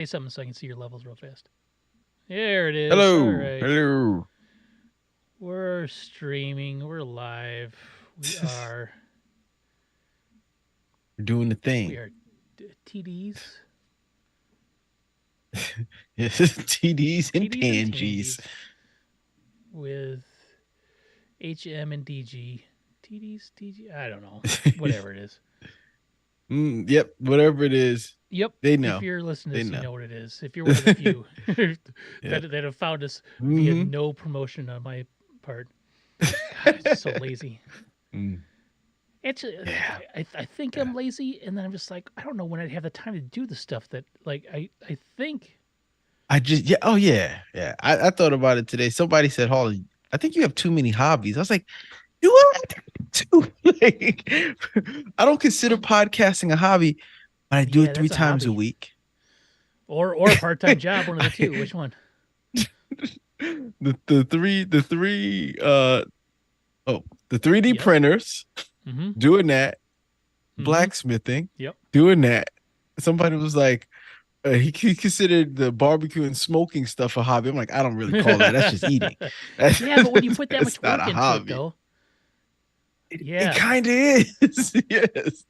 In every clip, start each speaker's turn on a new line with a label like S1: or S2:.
S1: Say something so I can see your levels real fast. There it is. All
S2: Hello,
S1: right.
S2: hello.
S1: We're streaming. We're live. We are.
S2: We're doing the
S1: We
S2: thing.
S1: are TDs.
S2: Yes, TDs and
S1: TDs and
S2: tangies.
S1: Tangies with HM and DG. TDs, DG. I don't know. Whatever it is.
S2: Yep, whatever it is,
S1: Yep.
S2: they
S1: If
S2: know.
S1: you're listening to
S2: They
S1: this, you
S2: know.
S1: know what it is. If you're one of the few
S2: Yeah.
S1: that have found us via
S2: hmm
S1: no promotion on my part. God, I'm just so lazy.
S2: Mm,
S1: It's
S2: yeah.
S1: I think
S2: Yeah.
S1: I'm lazy, and then I'm just like I don't know when I'd have the time to do the stuff that like I think
S2: Yeah. Oh yeah. Yeah. I thought about it today. Somebody said, Holly, I think you have too many hobbies. I was like, you what? Too like, I don't consider podcasting a hobby, but I do
S1: yeah
S2: it three
S1: that's a
S2: times a
S1: hobby
S2: week.
S1: or a part time job, one of the two.
S2: I,
S1: Which one?
S2: the oh, the 3D
S1: Yep.
S2: printers,
S1: Mm-hmm.
S2: doing that,
S1: Mm-hmm.
S2: blacksmithing,
S1: Yep.
S2: doing that. Somebody was like, he considered the barbecue and smoking stuff a hobby. I'm like, I don't really call that. That's just eating. That's,
S1: Yeah, but when you put that
S2: that's
S1: much
S2: not
S1: work
S2: a
S1: into it,
S2: hobby.
S1: though,
S2: It
S1: yeah,
S2: kind of is. Yes.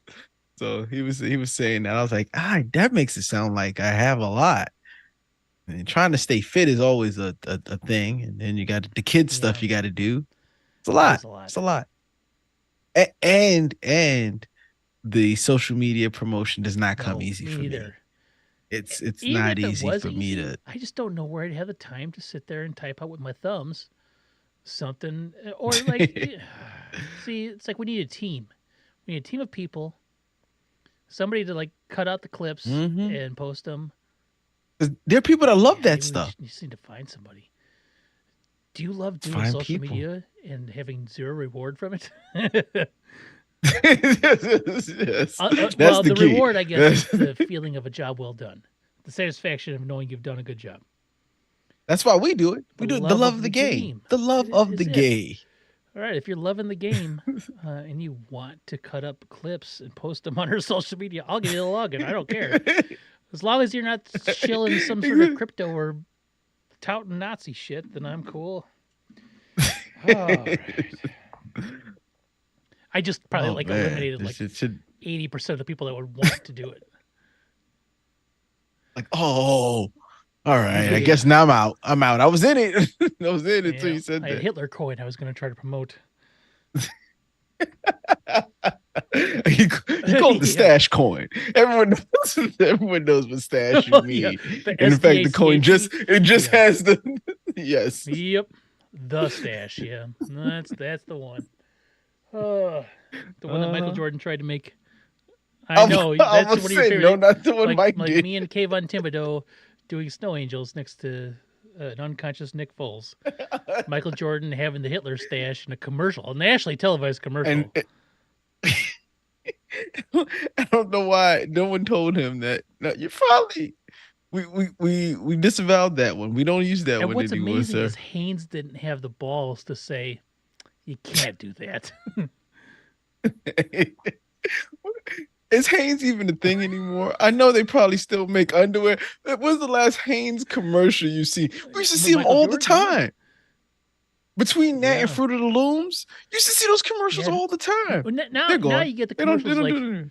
S2: So he was saying that. I was like, that makes it sound like I have a lot. And trying to stay fit is always a thing. And then you got the kid
S1: yeah,
S2: stuff you got to do. It's a
S1: it
S2: lot.
S1: is a lot.
S2: It's a lot. And the social media promotion does not come
S1: No,
S2: easy
S1: me
S2: for me.
S1: neither.
S2: It's
S1: Even
S2: not
S1: if it
S2: easy
S1: was
S2: for me
S1: easy,
S2: to.
S1: I just don't know where I'd have the time to sit there and type out with my thumbs something or like see it's like we need a team, we need a team of people, somebody to like cut out the clips
S2: hmm
S1: and post them.
S2: There are people that love
S1: Yeah,
S2: that
S1: maybe we
S2: stuff.
S1: just need to find somebody. Do you love doing
S2: Find
S1: social
S2: people.
S1: media and having zero reward from it?
S2: Yes. That's
S1: Well,
S2: the
S1: the
S2: key.
S1: reward I guess is the feeling of a job well done, the satisfaction of knowing you've done a good job.
S2: That's why we do it.
S1: The
S2: We do it. The
S1: love
S2: love
S1: of
S2: of
S1: the
S2: the game.
S1: game
S2: The love of the
S1: is it.
S2: game.
S1: All right, if you're loving the game and you want to cut up clips and post them on our social media, I'll give you the login. I don't care. As long as you're not shilling some sort of crypto or touting Nazi shit, then I'm cool. All right. I just probably
S2: Oh
S1: like
S2: man,
S1: eliminated
S2: this
S1: like
S2: shit should
S1: 80% of the people that would want to do it.
S2: like all right. I
S1: Yeah.
S2: guess now I'm out. I'm out. I was in it. I was in it until
S1: Yeah.
S2: you said
S1: I had
S2: that.
S1: Hitler coin I was going to try to promote.
S2: You call it the
S1: Yeah.
S2: stash coin. Everyone knows what stash you
S1: Oh, yeah.
S2: mean.
S1: The
S2: And in fact, the coin
S1: STACH.
S2: just
S1: Yeah.
S2: has the yes.
S1: Yep. The stash. Yeah. That's the one. Uh, the one that Michael
S2: Uh-huh.
S1: Jordan tried to make. I
S2: I'm
S1: know that's
S2: almost
S1: one of your
S2: saying no,
S1: favorite.
S2: not the one
S1: Like
S2: Mike
S1: like
S2: did.
S1: me and Kayvon Thibodeau doing snow angels next to an unconscious Nick Foles. Michael Jordan having the Hitler stash in a commercial, a nationally televised
S2: And
S1: commercial.
S2: I don't know why no one told him that. No, you're probably we disavowed that one. We don't use that
S1: And
S2: one
S1: what's
S2: anymore,
S1: amazing is
S2: sir.
S1: Haynes didn't have the balls to say you can't do that.
S2: Is Hanes even a thing anymore? I know they probably still make underwear. What was the last Hanes commercial you see? We used to see them
S1: Michael
S2: all the
S1: Jordan, yeah,
S2: time. Between that and
S1: yeah,
S2: Fruit of the Looms, you used to see those commercials
S1: yeah.
S2: all the time.
S1: Now
S2: They're
S1: now
S2: gone.
S1: you get the
S2: They
S1: commercials
S2: don't
S1: like
S2: do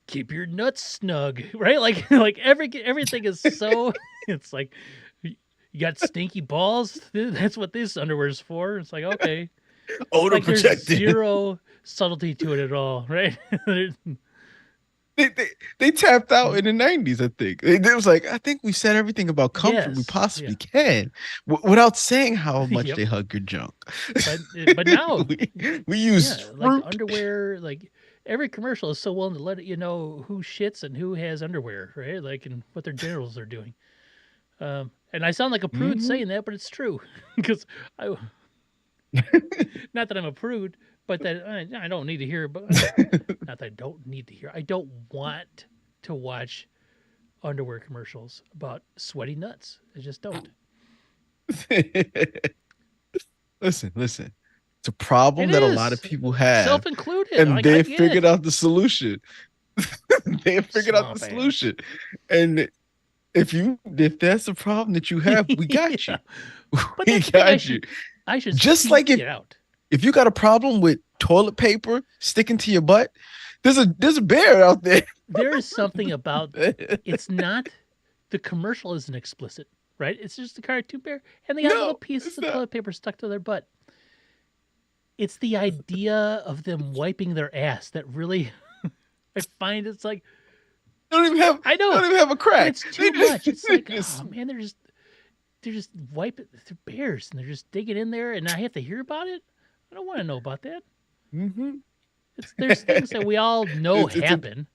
S1: keep your nuts snug, right? Like everything is so. It's like you got stinky balls. That's what this underwear is for. It's like okay,
S2: odor
S1: like there's
S2: protected.
S1: zero subtlety to it at all, right?
S2: They tapped out in the 90s, I think. It was like, I think we said everything about comfort we
S1: Yes,
S2: possibly
S1: yeah,
S2: can without saying how much
S1: yep.
S2: they hug your junk.
S1: But now,
S2: we use
S1: yeah, like the
S2: fruit.
S1: underwear, like every commercial is so willing to let you know who shits and who has underwear, right? Like and what their genitals are doing. And I sound like a prude
S2: Mhm.
S1: saying that, but it's true because I not that I'm a prude, but that I don't need to hear. But not that I don't need to hear. I don't want to watch underwear commercials about sweaty nuts. I just don't.
S2: Listen. It's a
S1: It
S2: problem that a lot of
S1: is
S2: people have,
S1: self included.
S2: and
S1: Like I
S2: they
S1: get
S2: figured
S1: it.
S2: out the solution. They have figured out the
S1: Swamp ass.
S2: solution. And if that's the problem that you have, we got
S1: Yeah.
S2: you.
S1: But
S2: We
S1: that's the thing.
S2: got you.
S1: I should
S2: Just like
S1: seek it out.
S2: if you got a problem with toilet paper sticking to your butt, there's a bear out there.
S1: There is something about it's not the commercial isn't explicit, right? It's just a cartoon bear, and they got little
S2: No,
S1: pieces
S2: it's
S1: of
S2: not.
S1: toilet paper stuck to their butt. It's the idea of them wiping their ass that really I find it's like
S2: They don't even have
S1: I
S2: they don't
S1: know,
S2: even have a
S1: but
S2: crack.
S1: it's
S2: They
S1: too much. It's
S2: they
S1: like,
S2: just
S1: oh man, they're just wiping they're bears and they're just digging in there and I have to hear about it. I don't want to know about that.
S2: hmm
S1: There's things that we all know
S2: it's a
S1: happen.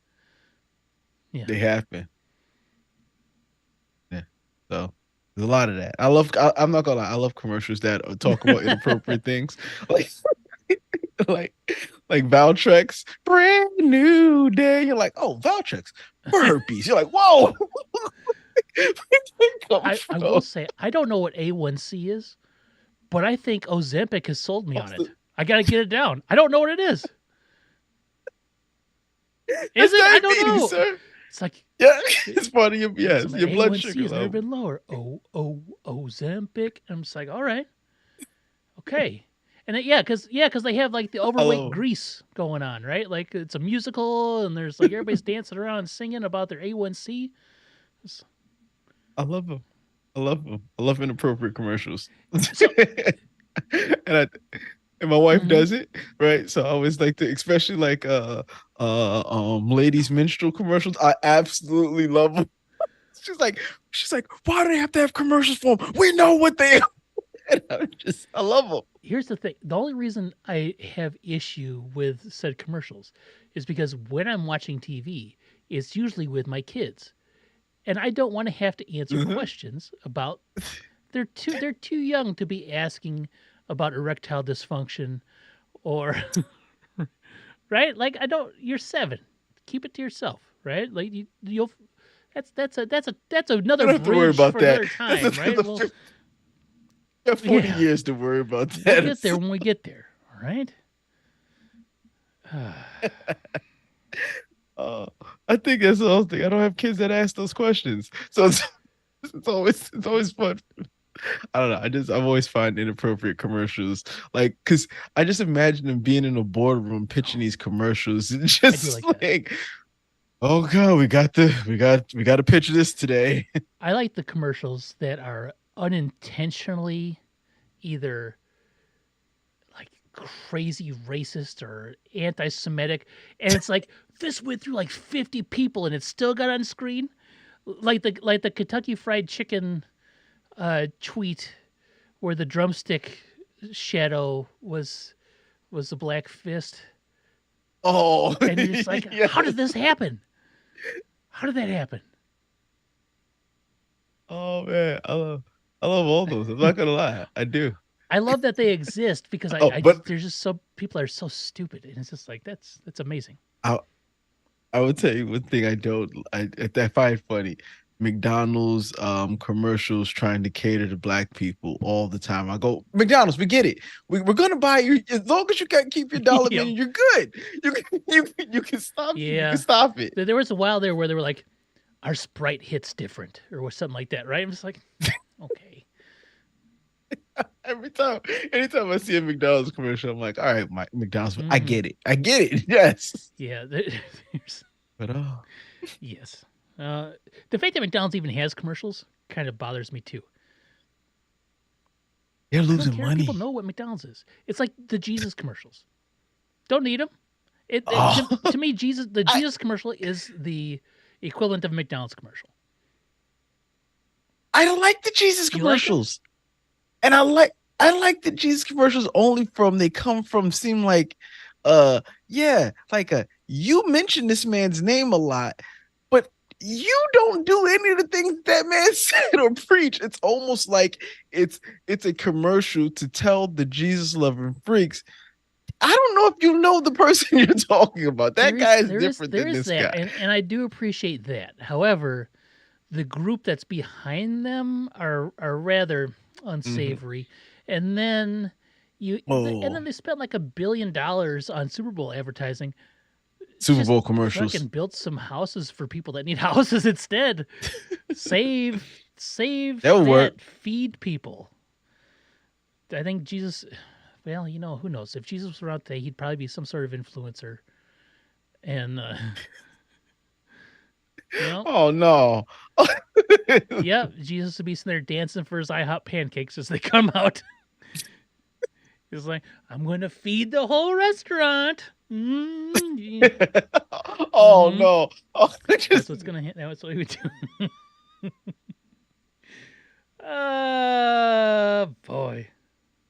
S1: Yeah.
S2: they happen. Yeah. So there's a lot of that. I'm not gonna lie, I love commercials that talk about inappropriate things. Like like like Valtrex, brand new day. You're like, oh, Valtrex for herpes. You're like, whoa. Where did that come
S1: I will
S2: from?
S1: say I don't know what A1C is, but I think Ozempic has sold me on it. I got to get it down. I don't know what it is. Is
S2: That's
S1: it? I don't
S2: diabetes,
S1: know.
S2: sir.
S1: It's like
S2: Yeah, it's part of your
S1: so my
S2: your blood
S1: A1C
S2: sugar
S1: has never
S2: level.
S1: been lower. Ozempic. And I'm just like, all right, okay. And because they have like the overweight
S2: Hello.
S1: Grease going on, right? Like it's a musical, and there's like everybody's dancing around singing about their A1C.
S2: I love them. I love them. I love inappropriate commercials.
S1: So,
S2: and I and my wife
S1: mhm.
S2: does it, right? So I always like to, especially like ladies menstrual commercials. I absolutely love them. She's like, why do they have to have commercials for them? We know what they are. And I love them.
S1: Here's the thing: the only reason I have issue with said commercials is because when I'm watching TV, it's usually with my kids, and I don't want to have to answer
S2: Mhm.
S1: questions about they're too young to be asking about erectile dysfunction or right. Like I don't. You're 7. Keep it to yourself, right? Like you'll. That's
S2: You
S1: another
S2: don't have to worry
S1: bridge
S2: about
S1: for
S2: that.
S1: another time, right? Well,
S2: You have 40
S1: yeah,
S2: years to worry about
S1: we'll
S2: that.
S1: get there when we get there. All right.
S2: Uh, I think that's the whole thing. I don't have kids that ask those questions, so it's always fun. I don't know. I've always find inappropriate commercials like because I just imagine them being in a boardroom pitching these commercials and
S1: I do
S2: just
S1: like that.
S2: like, oh god, we got to pitch this today.
S1: I like the commercials that are unintentionally either like crazy racist or anti-Semitic, and it's like this went through like 50 people and it still got on screen, like the Kentucky Fried Chicken tweet where the drumstick shadow was the black fist,
S2: Oh
S1: and you're just like,
S2: yeah.
S1: how did this happen? How did that happen?
S2: Oh man, I love all those. I'm not gonna lie, I do.
S1: I love that they exist because
S2: Oh, but
S1: there's just so people are so stupid, and it's just like that's amazing.
S2: I I would tell you one thing I find funny. McDonald's commercials trying to cater to black people all the time. I go, McDonald's, we get it. We're gonna buy you as long as you can keep your dollar
S1: Yep.
S2: menu, you're good. You can stop you can
S1: Yeah.
S2: stop it.
S1: There was a while there where they were like, our Sprite hits different or something like that, right? I'm just like, okay.
S2: Every time, anytime I see a McDonald's commercial, I'm like, all right, my McDonald's, I
S1: Hmm.
S2: get it. I get it. Yes.
S1: Yeah. There's,
S2: But
S1: yes. The fact that McDonald's even has commercials kind of bothers me too.
S2: they're
S1: I don't
S2: losing
S1: care. People
S2: money.
S1: know what McDonald's is. It's like the Jesus commercials. Don't need them.
S2: Oh,
S1: To me, the
S2: I,
S1: Jesus commercial is the equivalent of a McDonald's commercial.
S2: I don't like the Jesus
S1: You like them?
S2: commercials. And I like the Jesus commercials only from they come from seem like yeah, like you mention this man's name a lot, but you don't do any of the things that man said or preach. It's almost like it's a commercial to tell the Jesus loving freaks. I don't know if you know the person you're talking about. That guy is different
S1: There
S2: than
S1: is
S2: this
S1: that,
S2: guy.
S1: and I do appreciate that. However, the group that's behind them are rather
S2: Mhm.
S1: unsavory, and then and
S2: Oh,
S1: then they spent like $1 billion on Super Bowl advertising.
S2: Super
S1: Just
S2: Bowl commercials.
S1: fucking build some houses for people that need houses instead. Save
S2: That would work.
S1: that. Feed people. I think Jesus. Well, who knows? If Jesus was around today, he'd probably be some sort of influencer, and
S2: Oh no.
S1: yeah, Jesus would be sitting there dancing for his IHOP pancakes as they come out. He's like, I'm going to feed the whole restaurant. Yeah.
S2: Oh no. Oh,
S1: That's what's gonna hit. That's what we would do. Boy.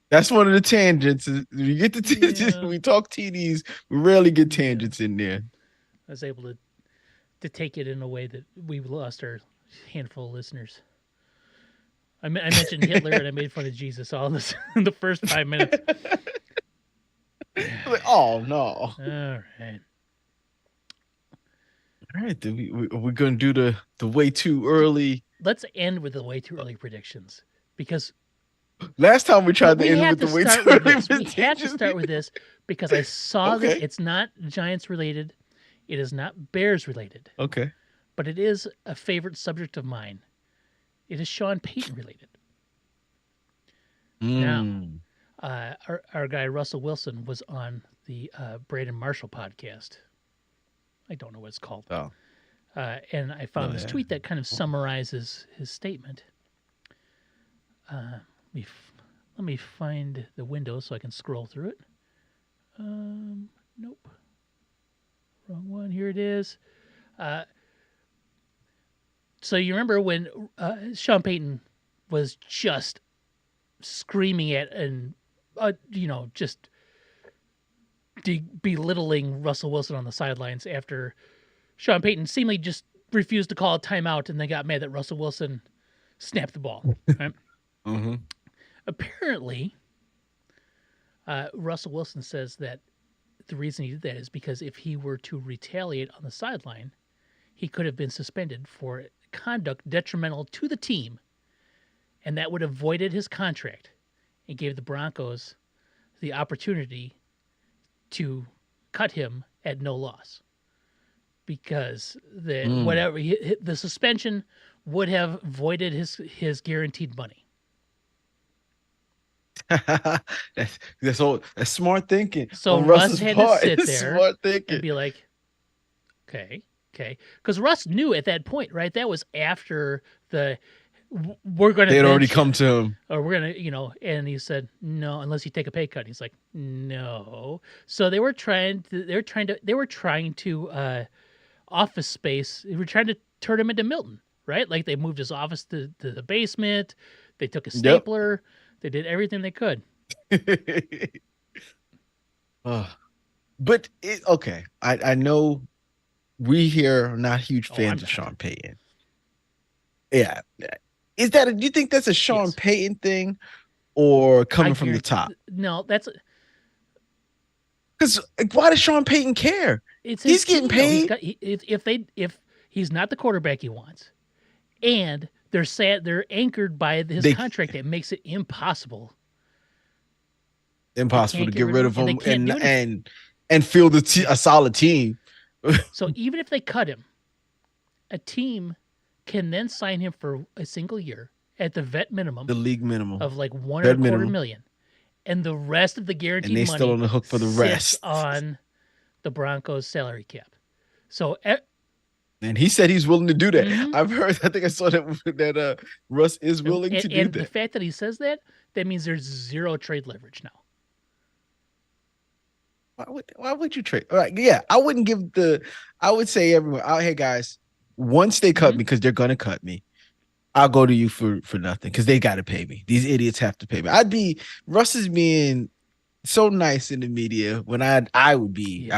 S2: That's one of the tangents. We get the
S1: Yeah.
S2: we talk TDs. We rarely get tangents in there.
S1: I was able to take it in a way that we lost our handful of listeners. I mentioned Hitler and I made fun of Jesus all this in the first 5 minutes.
S2: Like, oh no.
S1: All right.
S2: All right, then we're gonna do the way too early.
S1: Let's end with the way too early predictions because
S2: last time we tried to end with the way too early predictions.
S1: We have to start with this because I saw this. It's not Giants related. It is not Bears related.
S2: Okay.
S1: But it is a favorite subject of mine. It is Sean Payton related. Now, our guy Russell Wilson was on the Braden Marshall podcast. I don't know what it's called.
S2: Oh.
S1: And I found this tweet that kind of summarizes his statement. Let me find the window so I can scroll through it. Nope. Wrong one. Here it is. So you remember when Sean Payton was just screaming at and, just belittling Russell Wilson on the sidelines after Sean Payton seemingly just refused to call a timeout and they got mad that Russell Wilson snapped the ball. Right?
S2: Mm-hmm.
S1: Apparently, Russell Wilson says that the reason he did that is because if he were to retaliate on the sideline, he could have been suspended for conduct detrimental to the team, and that would have voided his contract and gave the Broncos the opportunity to cut him at no loss because the suspension would have voided his guaranteed money.
S2: That's smart thinking.
S1: So Russ had to sit there and be like, okay. Because Russ knew at that point, right? That was after we're going to.
S2: They had already come to him.
S1: Or we're going to, and he said, no, unless you take a pay cut. He's like, no. So they were trying to office space. They were trying to turn him into Milton, right? Like they moved his office to the basement. They took a stapler. Yep. They did everything they could.
S2: But okay. I know we here are not huge fans of Sean Payton. Yeah. Do you think that's a Sean Payton thing or coming from the top?
S1: No, that's
S2: because why does Sean Payton care? He's getting paid.
S1: If he's not the quarterback he wants, and they're anchored by his contract that makes it impossible
S2: to get rid of him and field a solid team.
S1: So even if they cut him, a team can then sign him for a single year at the vet minimum,
S2: the league minimum
S1: of like $1.25 million, and the rest of the guaranteed money
S2: still on the hook for the rest
S1: on the Broncos salary cap. So,
S2: and he said he's willing to do that. Mm-hmm. I've heard. I think I saw that Russ is willing to do that. And
S1: the fact that he says that means there's zero trade leverage now.
S2: Why would you trade? Like, yeah, I wouldn't give I would say everyone, hey guys, once they cut me, because they're gonna cut me, I'll go to you for nothing because they got to pay me. These idiots have to pay me. Russ is being so nice in the media when I would.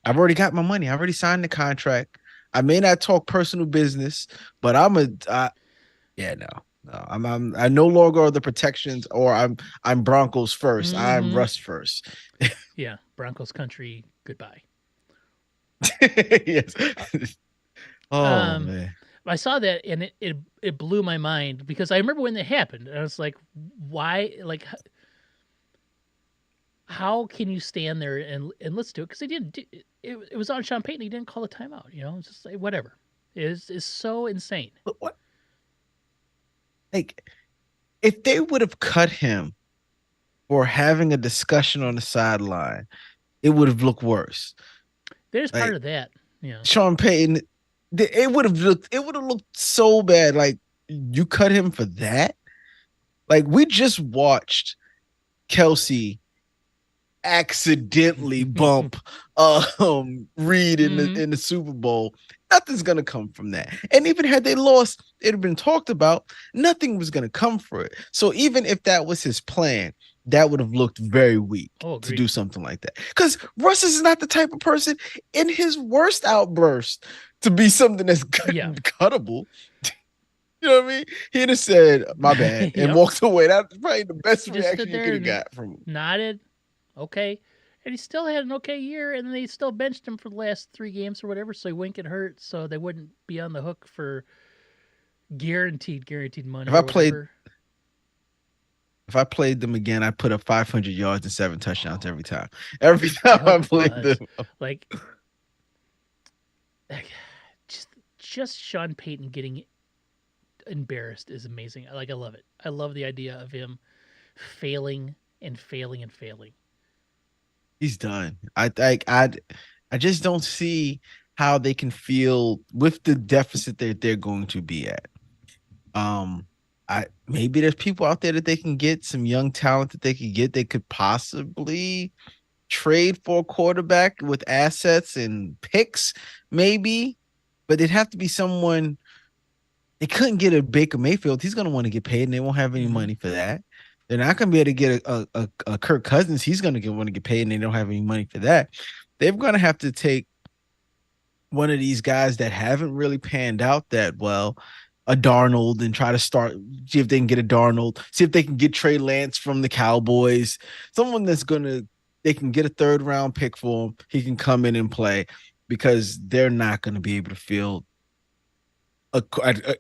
S2: I've already got my money. I already signed the contract. I may not talk personal business, but I no longer are the protections, or I'm Broncos first. Mm-hmm. I'm Russ first.
S1: Yeah, Broncos country. Goodbye.
S2: Yes. Man.
S1: I saw that and it blew my mind because I remember when it happened. And I was like, why? Like, how can you stand there and listen to it? Because he didn't. It was on Sean Payton. He didn't call a timeout. It's just like whatever. Is so insane.
S2: But what, like, if they would have cut him for having a discussion on the sideline, it would have looked worse.
S1: There's part
S2: Like
S1: of that. Yeah.
S2: Sean Payton, it would have looked so bad. Like you cut him for that. Like we just watched Kelsey accidentally bump Reed in the
S1: Mm-hmm.
S2: Super Bowl. Nothing's gonna come from that. And even had they lost, it had been talked about. Nothing was gonna come for it. So even if that was his plan, that would have looked very weak
S1: Oh,
S2: to do
S1: agreed.
S2: something like that. Because Russ is not the type of person in his worst outburst to be something that's
S1: Yeah.
S2: cuttable. You know what I mean? He'd have said, "My bad," and
S1: Yep.
S2: walked away. That's probably the best
S1: He just
S2: reaction
S1: stood
S2: you
S1: there
S2: could have
S1: and
S2: got from him.
S1: nodded. Okay. And he still had an okay year, and they still benched him for the last 3 games or whatever, so he wouldn't get hurt, so they wouldn't be on the hook for guaranteed
S2: If
S1: money
S2: I
S1: or
S2: played
S1: whatever.
S2: if I played them again, I put up 500 yards and 7 touchdowns every time. Every
S1: I
S2: time I
S1: hope it
S2: played them.
S1: does. Like, like, just just Sean Payton getting embarrassed is amazing. I love it. I love the idea of him failing and failing and failing.
S2: He's done. I just don't see how they can feel with the deficit that they're going to be at. Um, I maybe there's people out there that they can get some young talent that they could get. They could possibly trade for a quarterback with assets and picks, maybe, but it'd have to be someone. They couldn't get a Baker Mayfield. He's going to want to get paid, and they won't have any
S1: Mm-hmm.
S2: money for that. They're not going to be able to get a Kirk Cousins. He's going to want to get paid, and they don't have any money for that. They're going to have to take one of these guys that haven't really panned out that well, a Darnold, and try to see if they can get a Darnold, see if they can get Trey Lance from the Cowboys, someone they can get a third round pick for him. He can come in and play because they're not going to be able to field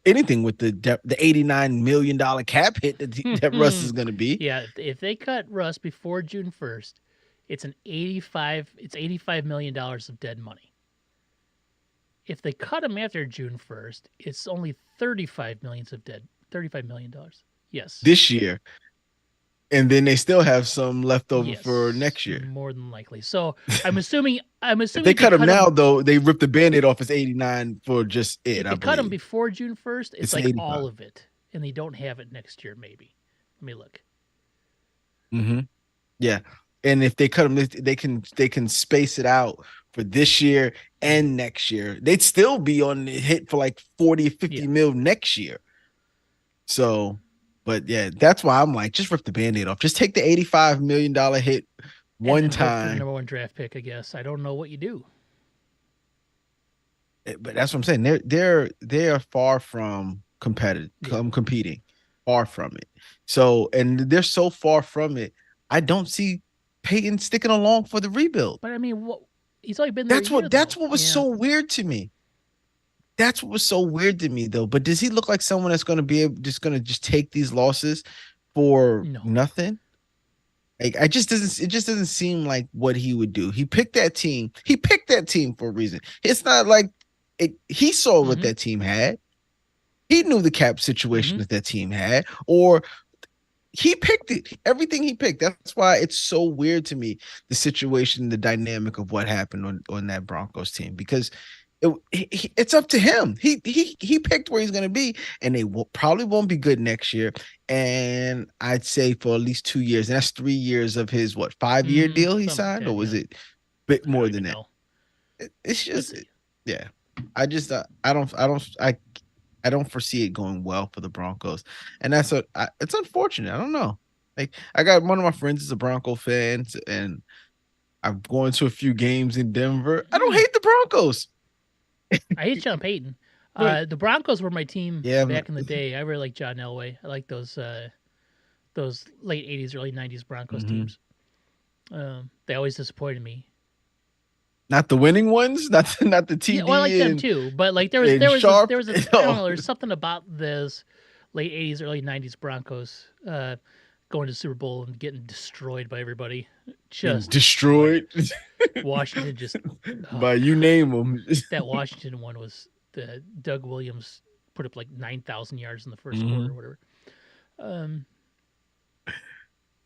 S2: anything with the $89 million cap hit that Russ is going to be.
S1: Yeah, if they cut Russ before June 1st, it's $85 million of dead money. If they cut him after June 1st, it's only $35 million. Yes.
S2: This year, and then they still have some left over for
S1: Yes,
S2: next year.
S1: more than likely. So I'm assuming
S2: If they
S1: if they
S2: cut him
S1: cut him
S2: now, though, they rip the band-aid off his 89 for just it,
S1: if
S2: I
S1: they cut him
S2: believe.
S1: before June 1st, it's
S2: It's
S1: like
S2: 85.
S1: all of it, and they don't have it next year. Maybe. Let me look.
S2: Mm-hmm. Yeah. And if they cut him, they can space it out for this year and next year. They'd still be on the hit for like 40, 50
S1: Yeah.
S2: mil next year. So, but yeah, that's why I'm like, just rip the band-aid off. Just take the $85 million hit
S1: And
S2: one
S1: then hope for the
S2: time.
S1: number one draft pick. I guess I don't know what you do.
S2: But that's what I'm saying. They are far from competitive,
S1: Yeah.
S2: competing, far from it. So, and they're so far from it. I don't see Peyton sticking along for the rebuild.
S1: But I mean, he's only been there a year.
S2: That's
S1: Though.
S2: what was
S1: Yeah.
S2: so weird to me. That's what was so weird to me, though. But does he look like someone that's going to be going to just take these losses for
S1: No.
S2: nothing? Like it just doesn't seem like what he would do. He picked that team. He picked that team for a reason. It's not like he saw what that team had. He knew the cap situation that team had, or he picked it. Everything he picked. That's why it's so weird to me, the situation, the dynamic of what happened on that Broncos team, because it's up to him. He picked where he's going to be, and they probably won't be good next year. And I'd say for at least 2 years, and that's 3 years of his 5-year deal he signed, or was it a bit more than that? It's just, yeah. I just I don't foresee it going well for the Broncos, and it's unfortunate. I don't know. Like I got one of my friends is a Bronco fan, and I'm going to a few games in Denver. I don't hate the Broncos.
S1: I hate Sean Payton. The Broncos were my team back in the day. I really like John Elway. I like those late '80s, early '90s Broncos teams. They always disappointed me.
S2: Not the winning ones, not the TD.
S1: Yeah, well, I like them too, but like there was I don't know, there's something about those late '80s, early '90s Broncos. going to the Super Bowl and getting destroyed by everybody. Just
S2: destroyed
S1: Washington just
S2: by you name them.
S1: that Washington one was the Doug Williams put up like 9,000 yards in the 1st quarter or whatever.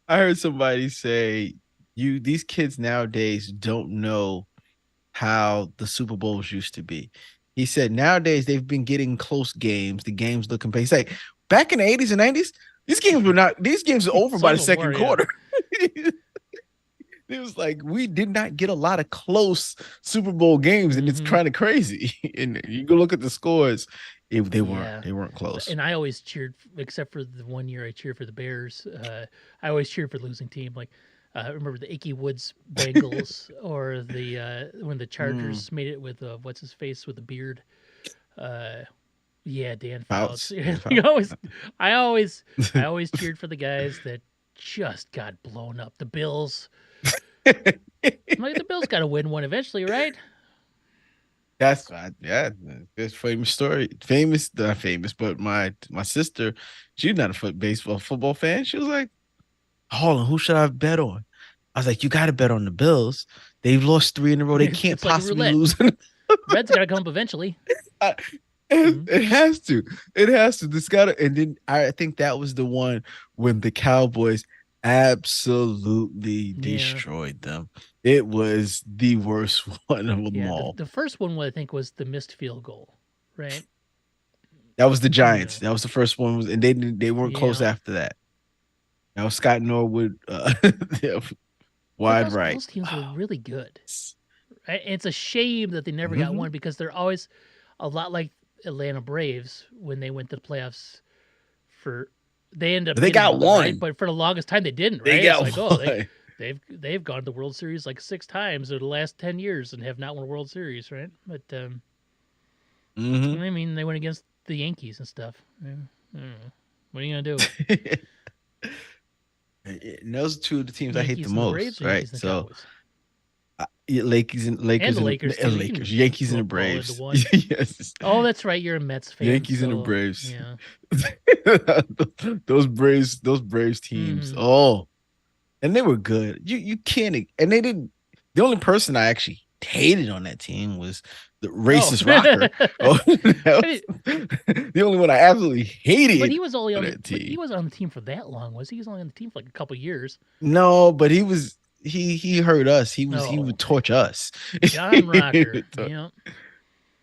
S2: I heard somebody say these kids nowadays don't know how the Super Bowls used to be. He said nowadays they've been getting close games. The games looking pace. Like back in the 80s and 90s, these games were over by the second quarter. It was like we did not get a lot of close Super Bowl games, and it's kind of crazy. And you go look at the scores; they weren't close.
S1: And I always cheered, except for the one year I cheered for the Bears. I always cheered for the losing team. Like I remember the Ickey Woods Bengals, or the when the Chargers made it with what's his face with the beard. Dan Fouts. I always cheered for the guys that just got blown up. The Bills. Like the Bills got to win one eventually, right?
S2: That's fine. Yeah, it's a famous story. Not famous, but my sister, she's not a football fan. She was like, "Harland, who should I bet on?" I was like, "You got to bet on the Bills. They've lost 3 in a row. They can't possibly lose."
S1: Red's got to come up eventually.
S2: It has to. It has to. This got to. And then I think that was the one when the Cowboys absolutely destroyed them. It was the worst one of them all.
S1: The first one, I think, was the missed field goal, right?
S2: That was the Giants. That was the first one, and they weren't close after that. That was Scott Norwood, wide right.
S1: Those teams were really good. Right? And it's a shame that they never got one, because they're always a lot like Atlanta Braves when they went to the playoffs. They ended up
S2: got one,
S1: right? But for the longest time they didn't. Right?
S2: They got one.
S1: They've gone to the World Series like 6 times in the last 10 years and have not won a World Series, right? But I mean, they went against the Yankees and stuff. What are you gonna do?
S2: And those are 2 of the teams
S1: Yankees
S2: I hate the most,
S1: Braves,
S2: right?
S1: So,
S2: Lakers and
S1: the Lakers,
S2: Yankees and the Braves.
S1: Yes. Oh, that's right. You're a Mets fan.
S2: Yankees and the Braves. Yeah. those Braves teams. Oh, and they were good. You can't. And they didn't. The only person I actually hated on that team was the racist rocker. The only one I absolutely hated.
S1: But he was only on that team. He wasn't on the team for that long, was he? He was only on the team for like a couple years.
S2: No, but he was. He hurt us. He would torch us.
S1: John Rocker. Yeah.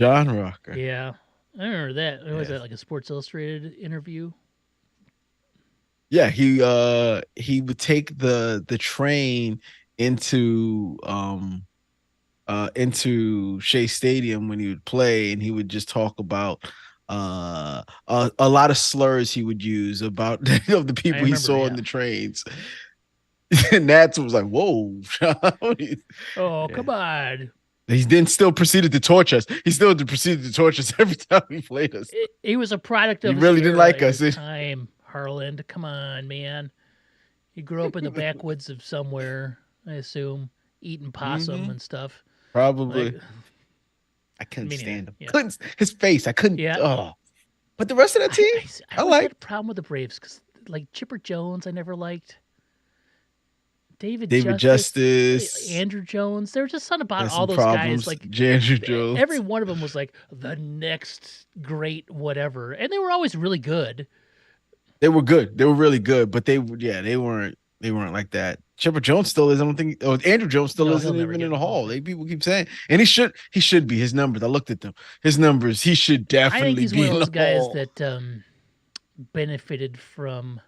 S2: John Rocker.
S1: Yeah. I remember that. Was that like a Sports Illustrated interview?
S2: Yeah, he would take the train into Shea Stadium when he would play, and he would just talk about a lot of slurs he would use about the people he saw in the trains. And that's what was like, whoa.
S1: Come on.
S2: He then still proceeded to torch us. He still proceeded to torch us every time he played us.
S1: He was a product of
S2: he really didn't like us.
S1: Time, Harland. Come on, man. He grew up in the backwoods of somewhere, I assume, eating possum and stuff.
S2: Probably. I couldn't stand him. Yeah. His face. I couldn't. Yeah. Oh. But the rest of that team, I like.
S1: had a problem with the Braves because, like, Chipper Jones, I never liked. David Justice, Andrew Jones. There was just something about all those guys. Like
S2: Andrew Jones.
S1: Every one of them was like the next great whatever, and they were always really good.
S2: They were good. They were really good, but they weren't like that. Chipper Jones still is. I don't think. Oh, Andrew Jones still isn't even in the Hall. People keep saying, and he should be. His numbers. I looked at them. His numbers. He should definitely.
S1: I think he's
S2: be
S1: one of those guys
S2: Hall.
S1: that benefited from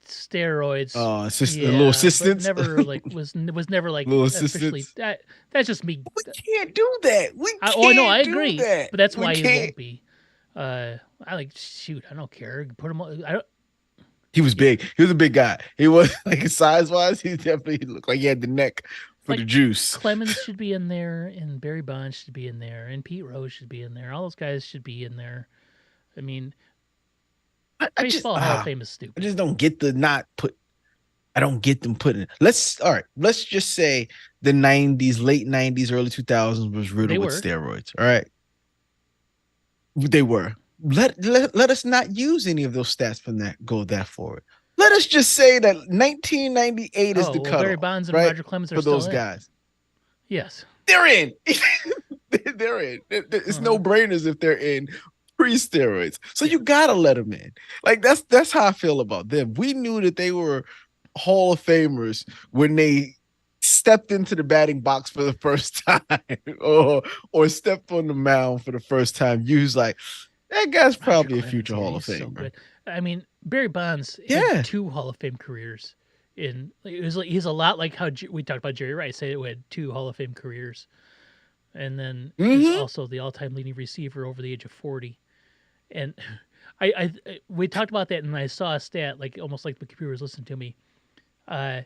S1: steroids.
S2: Little assistance.
S1: Never like was never like
S2: little
S1: officially. That's just me.
S2: We can't do that.
S1: I agree. But that's why he won't be. I don't care. Put him on.
S2: He was big. He was a big guy. He was like size wise. He definitely looked like he had the neck for the juice.
S1: Clemens should be in there, and Barry Bonds should be in there, and Pete Rose should be in there. All those guys should be in there. I mean. Baseball Hall of Fame is stupid.
S2: I just don't get I don't get them putting. Let's just say the 90s, late 90s, early 2000s was riddled with steroids. All right. They were. let us not use any of those stats from that go that forward. Let us just say that 1998 is
S1: Oh,
S2: the
S1: well, Barry
S2: cutoff,
S1: Bonds and
S2: right?
S1: Roger Clemens are
S2: For
S1: still
S2: those
S1: in.
S2: guys.
S1: Yes.
S2: They're in. They're in. It's no brainers if they're in pre-steroids. So you gotta let them in. Like that's how I feel about them. We knew that they were Hall of Famers when they stepped into the batting box for the first time, or stepped on the mound for the first time. You was like, that guy's
S1: Roger
S2: probably a
S1: Clemens,
S2: future
S1: yeah,
S2: Hall of
S1: he's so
S2: Famer.
S1: good. I mean, Barry Bonds had
S2: Yeah.
S1: 2 Hall of Fame careers. It was like he's a lot like how we talked about Jerry Rice. He had 2 Hall of Fame careers, and then he's
S2: Mm-hmm.
S1: also the all-time leading receiver over the age of 40. And we talked about that, and I saw a stat like almost like the computer was listening to me. Uh,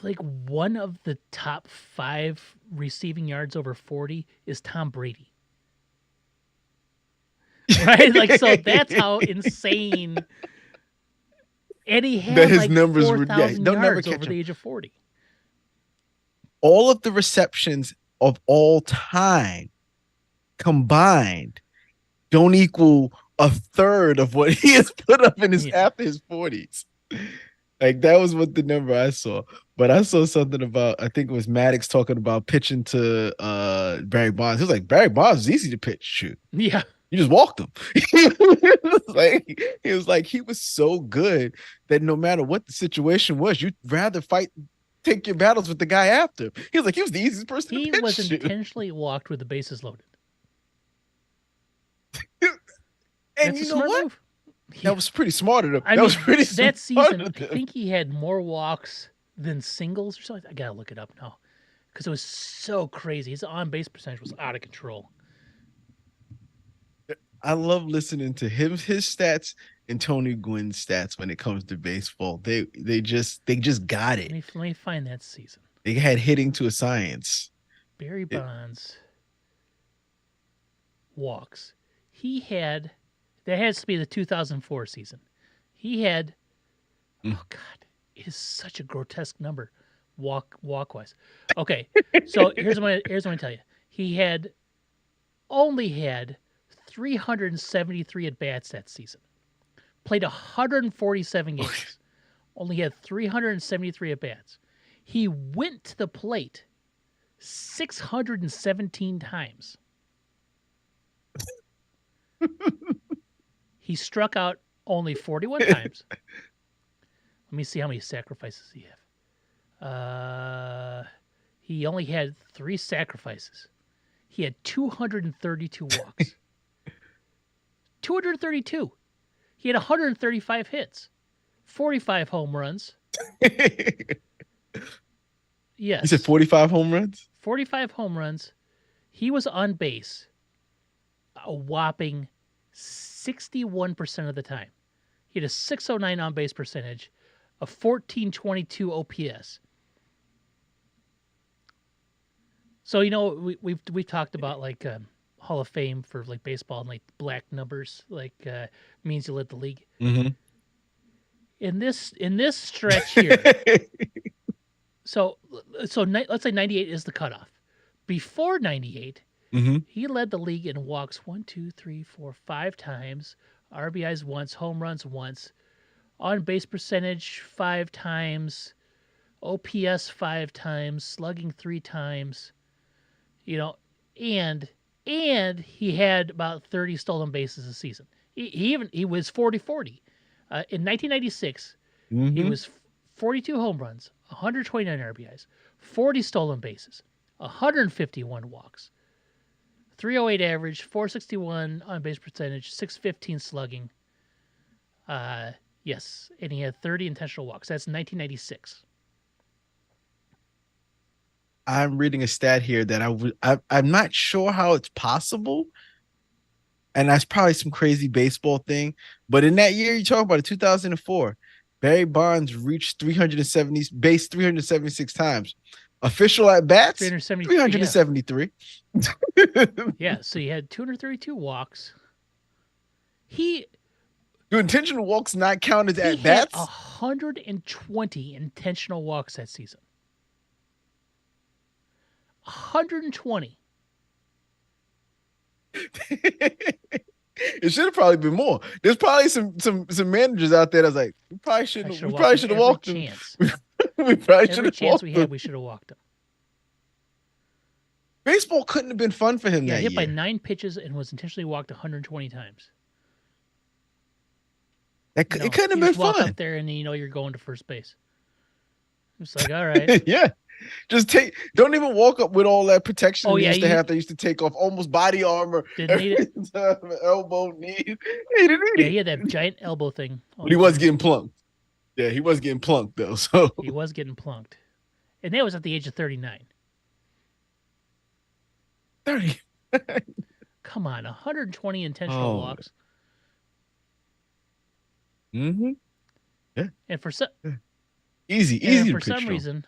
S1: like one of the top 5 receiving yards over 40 is Tom Brady. Right? Like, so that's how insane. And he
S2: That
S1: had
S2: his
S1: like
S2: numbers were,
S1: 4,000
S2: they'll never
S1: yards
S2: catch
S1: over
S2: him.
S1: the age of 40.
S2: All of the receptions of all time combined don't equal a third of what he has put up in his after his 40s. Like that was what the number I saw. But I saw something about, I think it was Maddox talking about pitching to Barry Bonds. He was like, Barry Bonds is easy to pitch. Shoot.
S1: Yeah.
S2: You just walked him. He was like, he was so good that no matter what the situation was, you'd rather take your battles with the guy after him. He was like, he was the easiest person to pitch.
S1: He was intentionally walked with the bases loaded.
S2: And you know what?
S1: Move.
S2: That was pretty smart of him.
S1: I mean,
S2: was pretty
S1: that season, I think he had more walks than singles or something. I gotta look it up now because it was so crazy. His on base percentage was out of control.
S2: I love listening to his stats and Tony Gwynn's stats when it comes to baseball. They just got it.
S1: Let me find that season.
S2: They had hitting to a science.
S1: Barry Bonds walks. He had, that has to be the 2004 season. He had, oh God, it is such a grotesque number, walk wise. Okay, so here's what I tell you. He only had 373 at bats that season. Played 147 games. Only had 373 at bats. He went to the plate 617 times. He struck out only 41 times. Let me see how many sacrifices he had. He only had 3 sacrifices. He had 232 walks. 232. He had 135 hits, 45 home runs. Yes.
S2: You said 45 home runs?
S1: 45 home runs. He was on base a whopping 61% of the time. He had a 609 on base percentage, a 1422 OPS. So, you know, we've talked about like Hall of Fame for like baseball and like black numbers, like means you led the league.
S2: Mm-hmm.
S1: In this stretch here, so let's say 98 is the cutoff. Before 98, he led the league in walks 1, 2, 3, 4, 5 times, RBIs once, home runs once, on base percentage 5 times, OPS 5 times, slugging 3 times, you know, and he had about 30 stolen bases a season. He was 40-40. In 1996, he was 42 home runs, 129 RBIs, 40 stolen bases, 151 walks, 308 average, 461 on base percentage, 615 slugging. Yes, and he had 30 intentional walks. That's 1996.
S2: I'm reading a stat here that I'm not sure how it's possible, and that's probably some crazy baseball thing. But in that year, you talk about it, 2004, Barry Bonds reached 376 times. Official at bats, 373.
S1: Yeah, so he had 232 walks.
S2: Do intentional walks not count as at
S1: bats?
S2: bats?
S1: 120 intentional walks that season. 120.
S2: It should have probably been more. There's probably some managers out there that's like, we probably should have walked him. We probably should
S1: Every
S2: have
S1: chance
S2: walked
S1: we
S2: him.
S1: had, we should have walked him.
S2: Baseball couldn't have been fun for him that
S1: hit
S2: year.
S1: by 9 pitches and was intentionally walked 120 times.
S2: It couldn't have been fun.
S1: Walk up there and you're going to first base. It's like, all right.
S2: Yeah. Just don't even walk up with all that protection they used to have. They used to take off almost body armor.
S1: Didn't need it.
S2: Elbow, knee.
S1: He didn't need it. He had that giant elbow thing.
S2: But he was getting plunked. Yeah, he was getting plunked though. So
S1: he was getting plunked. And that was at the age of 39.
S2: 30.
S1: Come on, 120 intentional walks.
S2: Mm-hmm. Yeah.
S1: And for some
S2: easy.
S1: For some reason,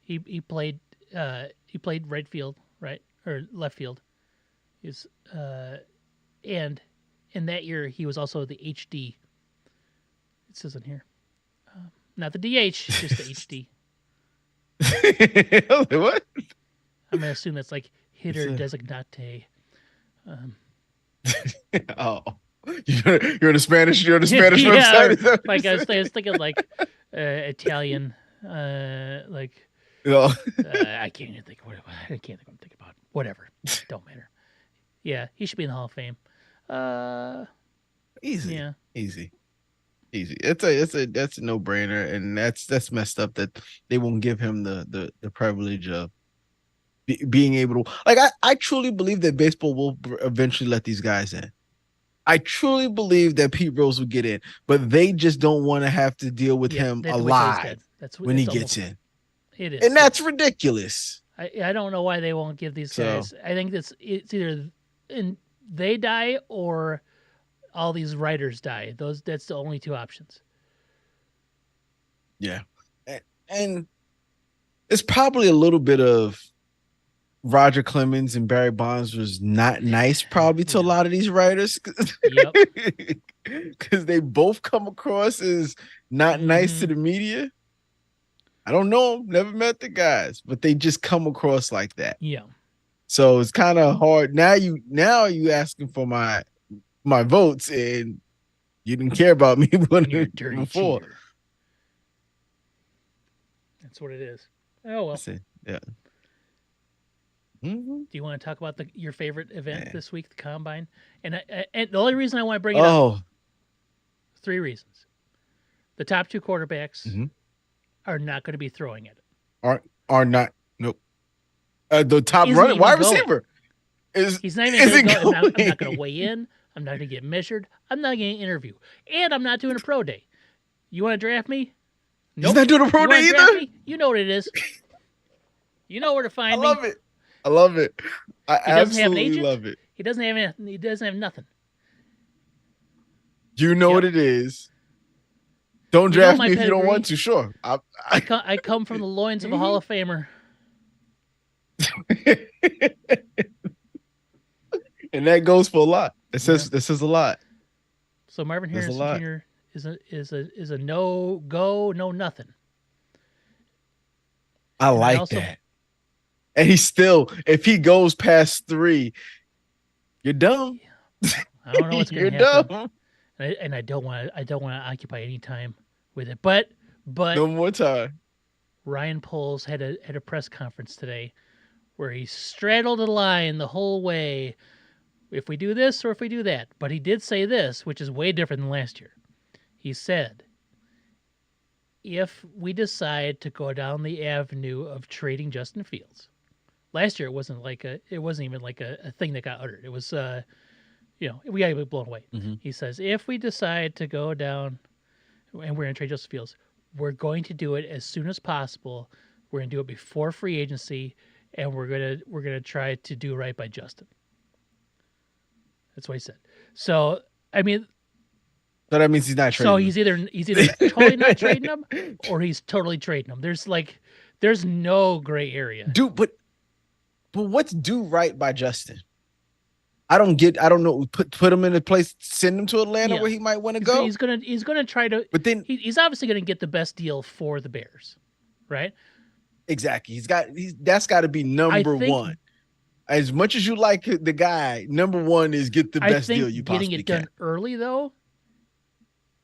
S1: he played right field, right, or left field. And in that year he was also the HD. It says in here, not the DH, just the HD.
S2: What?
S1: I'm gonna assume that's like hitter designate.
S2: Oh, you're the Spanish. You're the Spanish website.
S1: Like I was thinking, like Italian. Like I can't even think. I can't think what I'm thinking about. Whatever, don't matter. Yeah, he should be in the Hall of Fame.
S2: Easy.
S1: Yeah.
S2: Easy. That's a no-brainer, and that's messed up that they won't give him the privilege of being able to. Like I truly believe that baseball will eventually let these guys in. I truly believe that Pete Rose will get in, but they just don't want to have to deal with him alive when he gets in.
S1: It is,
S2: and that's ridiculous.
S1: I don't know why they won't give these guys. I think it's either they die or all these writers die. That's the only two options.
S2: Yeah, and it's probably a little bit of Roger Clemens and Barry Bonds was not nice probably to a lot of these writers because they both come across as not nice to the media. I don't know, never met the guys, but they just come across like that.
S1: Yeah.
S2: So it's kind of hard. Now you asking for my votes and you didn't care about me before.
S1: Cheater. That's what it is. Oh well.
S2: Yeah. Mm-hmm.
S1: Do you want to talk about your favorite event this week, the Combine? And the only reason I want to bring it up, 3 reasons. The top 2 quarterbacks are not going to be throwing at it.
S2: Are not. Nope. The top running wide receiver
S1: he's not even going to go. I'm not going to weigh in. I'm not going to get measured. I'm not going to interview. And I'm not doing a pro day. You want to draft me? Nope.
S2: He's not doing a pro day either?
S1: You know what it is. You know where to find me.
S2: I love it. I absolutely love it.
S1: He doesn't have nothing.
S2: You know what it is. Don't draft me if you don't want to. Sure.
S1: I come from the loins of a Hall of Famer.
S2: And that goes for a lot. It says a lot.
S1: So Marvin Harrison Jr. is a no go, no nothing.
S2: I like that. And he's still, if he goes past 3, you're dumb.
S1: I don't know what's going to happen. Dumb. And I don't want to occupy any time with it. But
S2: no more time.
S1: Ryan Poles had a press conference today where he straddled the line the whole way. If we do this or if we do that. But he did say this, which is way different than last year. He said, if we decide to go down the avenue of trading Justin Fields. Last year it wasn't even like a thing that got uttered. It was we got to be blown away. Mm-hmm. He says, if we decide to go down and we're going to trade Justin Fields, we're going to do it as soon as possible. We're going to do it before free agency, and we're gonna try to do right by Justin. That's what he said. So I mean,
S2: so that means he's not trading.
S1: So he's either totally not trading him, or he's totally trading him. There's no gray area,
S2: dude. But what's do right by Justin? I don't know. Put him in a place, send him to Atlanta where he might want to go.
S1: He's gonna try to.
S2: But then
S1: he's obviously gonna get the best deal for the Bears, right?
S2: Exactly. That's got to be number one. as much as you like the guy, number one is get the
S1: I
S2: best deal
S1: think
S2: you
S1: getting
S2: possibly
S1: it done
S2: can.
S1: early though,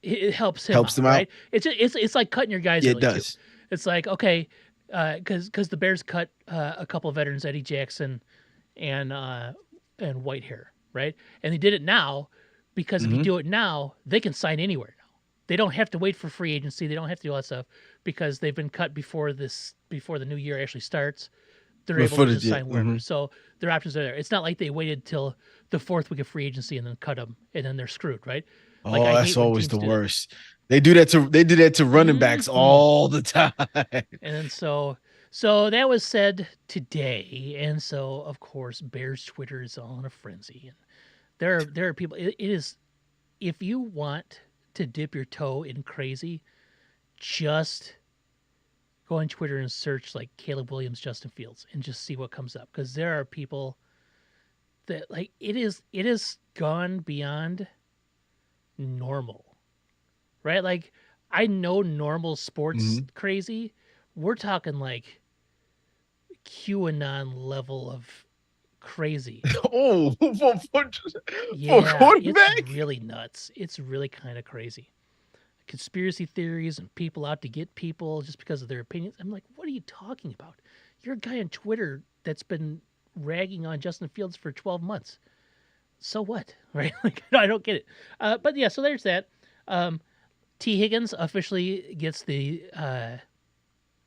S1: it helps him
S2: Helps
S1: out,
S2: them out.
S1: right? It's like cutting your guys
S2: Yeah, it
S1: early too.
S2: does.
S1: It's like okay, because the Bears cut a couple of veterans, Eddie Jackson and Whitehair, right? And they did it now because if you
S2: Mm-hmm.
S1: do it now, they can sign anywhere now. They don't have to wait for free agency. They don't have to do all that stuff because they've been cut before the new year actually starts. They're able
S2: For
S1: to
S2: the
S1: just
S2: yeah.
S1: sign wherever.
S2: Mm-hmm.
S1: So their options are there. It's not like they waited till the fourth week of free agency and then cut them and then they're screwed, right? Like
S2: Oh,
S1: I
S2: that's
S1: hate when
S2: always
S1: teams
S2: the
S1: do that.
S2: worst. They do that to running backs
S1: Hmm.
S2: all the time.
S1: And then so that was said today, and so of course Bears Twitter is all in a frenzy. And there are people. It is if you want to dip your toe in crazy, just go on Twitter and search like Caleb Williams, Justin Fields, and just see what comes up because there are people that like it is gone beyond normal, right? Like I know normal sports
S2: Mhm.
S1: crazy. We're talking like QAnon level of crazy.
S2: Oh, for
S1: Yeah, it's
S2: quarterback.
S1: really nuts. It's really kind of crazy. Conspiracy theories and people out to get people just because of their opinions. I'm like, what are you talking about? You're a guy on Twitter that's been ragging on Justin Fields for 12 months. So what? Right? Like, I don't get it. But yeah, so there's that. Um, T. Higgins officially gets the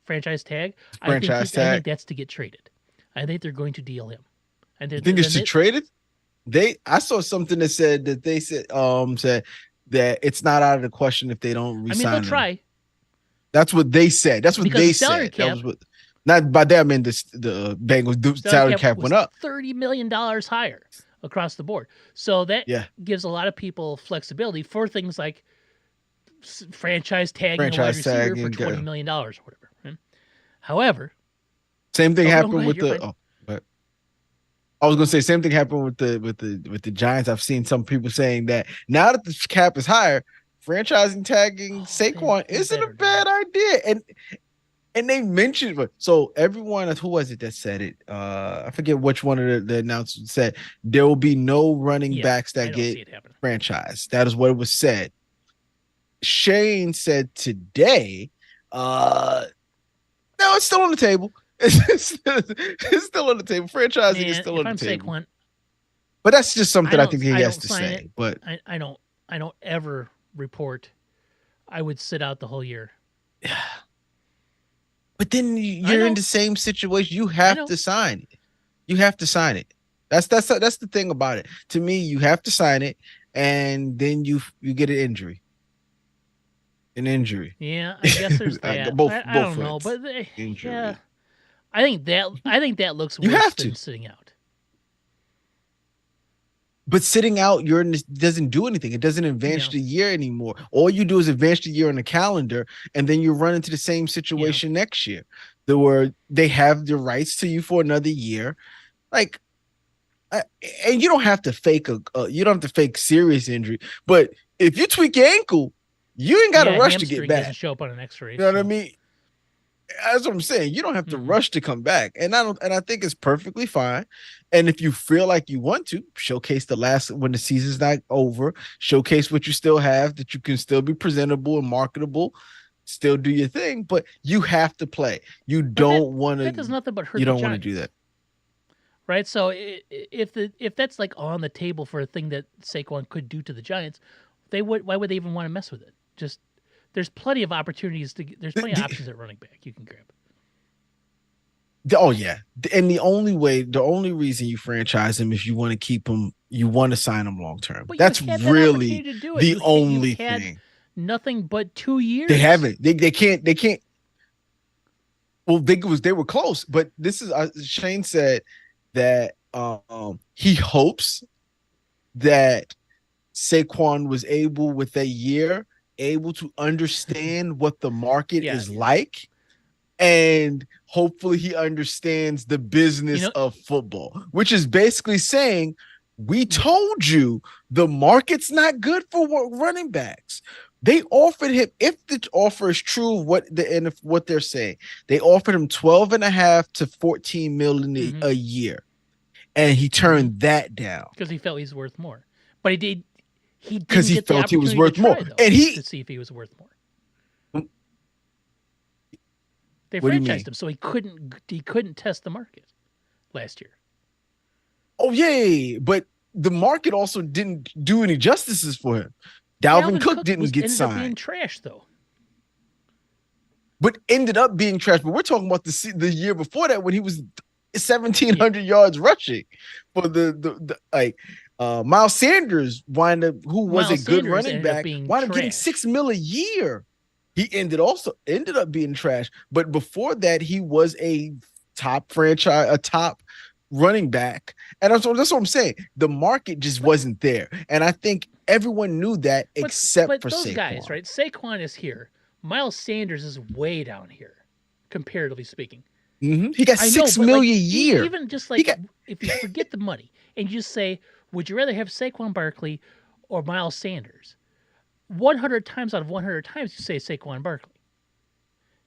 S1: franchise tag.
S2: Franchise
S1: I think
S2: tag.
S1: that's to get traded. I think they're going to deal him. And
S2: You think it's
S1: then
S2: to trade it? I saw something that said that it's not out of the question if they don't
S1: I mean, they'll
S2: resign him.
S1: try
S2: That's what they said. That's what
S1: because the
S2: they
S1: salary
S2: said. That
S1: cap
S2: was what. Not by that I mean the Bengals
S1: salary
S2: salary
S1: cap
S2: cap
S1: was
S2: went up.
S1: $30 million higher across the board. So that
S2: Yeah,
S1: gives a lot of people flexibility for things like franchise tagging a wide
S2: franchise
S1: receiver
S2: tag
S1: for
S2: and
S1: $20 million or whatever. Right? However,
S2: same thing
S1: no, go
S2: happened
S1: ahead.
S2: with
S1: You're
S2: the.
S1: fine.
S2: Oh, but I was gonna say same thing happened with the Giants. I've seen some people saying that now that the cap is higher, franchising tagging
S1: Oh,
S2: Saquon
S1: they
S2: isn't a
S1: better
S2: bad
S1: not.
S2: idea. And they mentioned so everyone, who was it that said it? I forget which one of the announcers said there will be no running
S1: Yeah,
S2: backs
S1: I
S2: that
S1: don't
S2: get
S1: see it happening.
S2: franchised. That is what was said. Shane said today, no, it's still on the table. It's still on the table. Franchising is
S1: Man,
S2: still
S1: if
S2: on the
S1: I'm
S2: table.
S1: Saquon,
S2: But that's just something I think he
S1: I
S2: has
S1: don't
S2: to
S1: sign it.
S2: say. But
S1: I don't ever report I would sit out the whole year.
S2: but then
S1: I
S2: you're in
S1: know.
S2: the same situation. You
S1: I
S2: have
S1: know.
S2: to sign it. You have to sign it. That's the thing about it. To me, you have to sign it, and then you get an injury. An injury.
S1: Yeah, I guess there's that. I
S2: Both
S1: don't know,
S2: foots.
S1: but yeah,
S2: Injury.
S1: I think that looks
S2: You
S1: worse
S2: have to.
S1: than sitting out.
S2: But sitting out, you're in this doesn't do anything. It doesn't advance
S1: Yeah,
S2: the year anymore. All you do is advance the year on the calendar, and then you run into the same
S1: yeah.
S2: situation next year. Where they have the rights to you for another year. Like, uh, and you don't have to fake you don't have to fake serious injury. But if you tweak your ankle, you ain't got to
S1: Yeah,
S2: rush to get
S1: hamstring doesn't
S2: back.
S1: show up on an X-ray,
S2: You know what I
S1: so
S2: mean? That's what I'm saying. You don't have to
S1: mm-mm.
S2: rush to come back. And I think it's perfectly fine. And if you feel like you want to, showcase the last when the season's not over, showcase what you still have, that you can still be presentable and marketable, still do your thing, but you have to play.
S1: But that does nothing but
S2: You
S1: hurt the
S2: don't want to do
S1: Giants,
S2: that.
S1: right? So if that's like on the table for a thing that Saquon could do to the Giants, why would they even want to mess with it? Just there's plenty of opportunities there's plenty of options at running back you can grab.
S2: Oh yeah. And the only reason you franchise him if you want to keep him, you want to sign him long term.
S1: But you
S2: That's
S1: had that opportunity
S2: really
S1: to do it.
S2: the
S1: You've
S2: only
S1: had
S2: thing.
S1: nothing but 2 years.
S2: They haven't. They can't. Well, they were close, but this is Shane said that he hopes that Saquon was able with a year able to understand what the market
S1: Yeah,
S2: is like, and hopefully he understands the
S1: you
S2: business
S1: know,
S2: of football, which is basically saying we told you the market's not good for running backs. They offered him, if the offer is true, what they're saying, they offered him 12 and a half to 14 million
S1: mm-hmm.
S2: a year. and he turned that down
S1: because he felt he's worth more. But he did. He
S2: because
S1: didn't
S2: he
S1: get the
S2: felt he was
S1: opportunity
S2: worth
S1: to
S2: more.
S1: try though
S2: And
S1: to see if he was worth more. They
S2: What do you mean?
S1: franchised him, so he couldn't test the market last year.
S2: Oh yeah, but the market also didn't do any justices for him. Dalvin Cook didn't get
S1: ended up being
S2: signed,
S1: trash though.
S2: but ended up being trash. But we're talking about the year before that when he was 1,700 yards rushing for the like. Miles Sanders who was a good running back, wound up getting $6 million a year. He ended up being trash. But before that, he was a top running back. And that's what I'm saying. The market just wasn't there. And I think everyone knew that except for
S1: those
S2: Saquon.
S1: Guys, right? Saquon is here. Miles Sanders is way down here, comparatively speaking.
S2: Mm-hmm. He got $6 million a year.
S1: Even just like if you forget the money and you say, would you rather have Saquon Barkley or Miles Sanders? 100 times out of 100 times you say Saquon Barkley.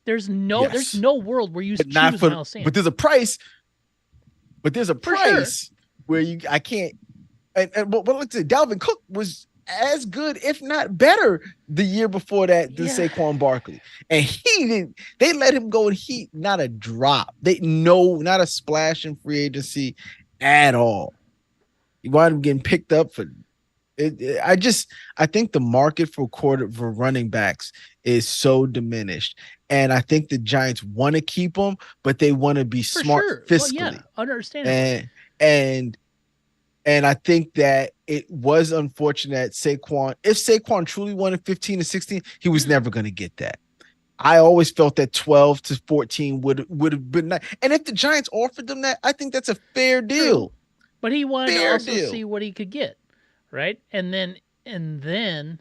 S1: There's no world where you choose Miles Sanders.
S2: But there's a price. But there's a price where I can't. But let's say Dalvin Cook was as good, if not better, the year before that than Saquon Barkley, and he didn't. They let him go, and not a drop. Not a splash in free agency at all. He wound up getting picked up for. I think the market for running backs is so diminished, and I think the Giants want to keep them, but they want to be smart fiscally.
S1: Well, understandable.
S2: And I think that it was unfortunate that if Saquon truly wanted 15 to 16, he was never going to get that. I always felt that 12 to 14 would have been nice. And if the Giants offered them that, I think that's a fair deal.
S1: True. But he wanted to also see what he could get. Right. And then.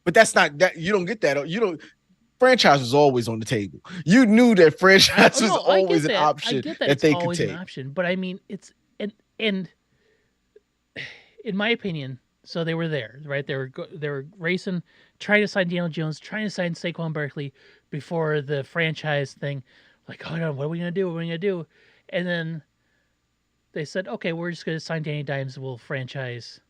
S2: But that's not that you don't get that. You don't. Franchise was always on the table. You knew that franchise was always an option that they could take. An option,
S1: but I mean, it's and in my opinion, so they were there, right? They were racing, trying to sign Daniel Jones, trying to sign Saquon Barkley before the franchise thing. Like, oh no, what are we gonna do? What are we gonna do? And then they said, okay, we're just gonna sign Danny Dimes. We'll franchise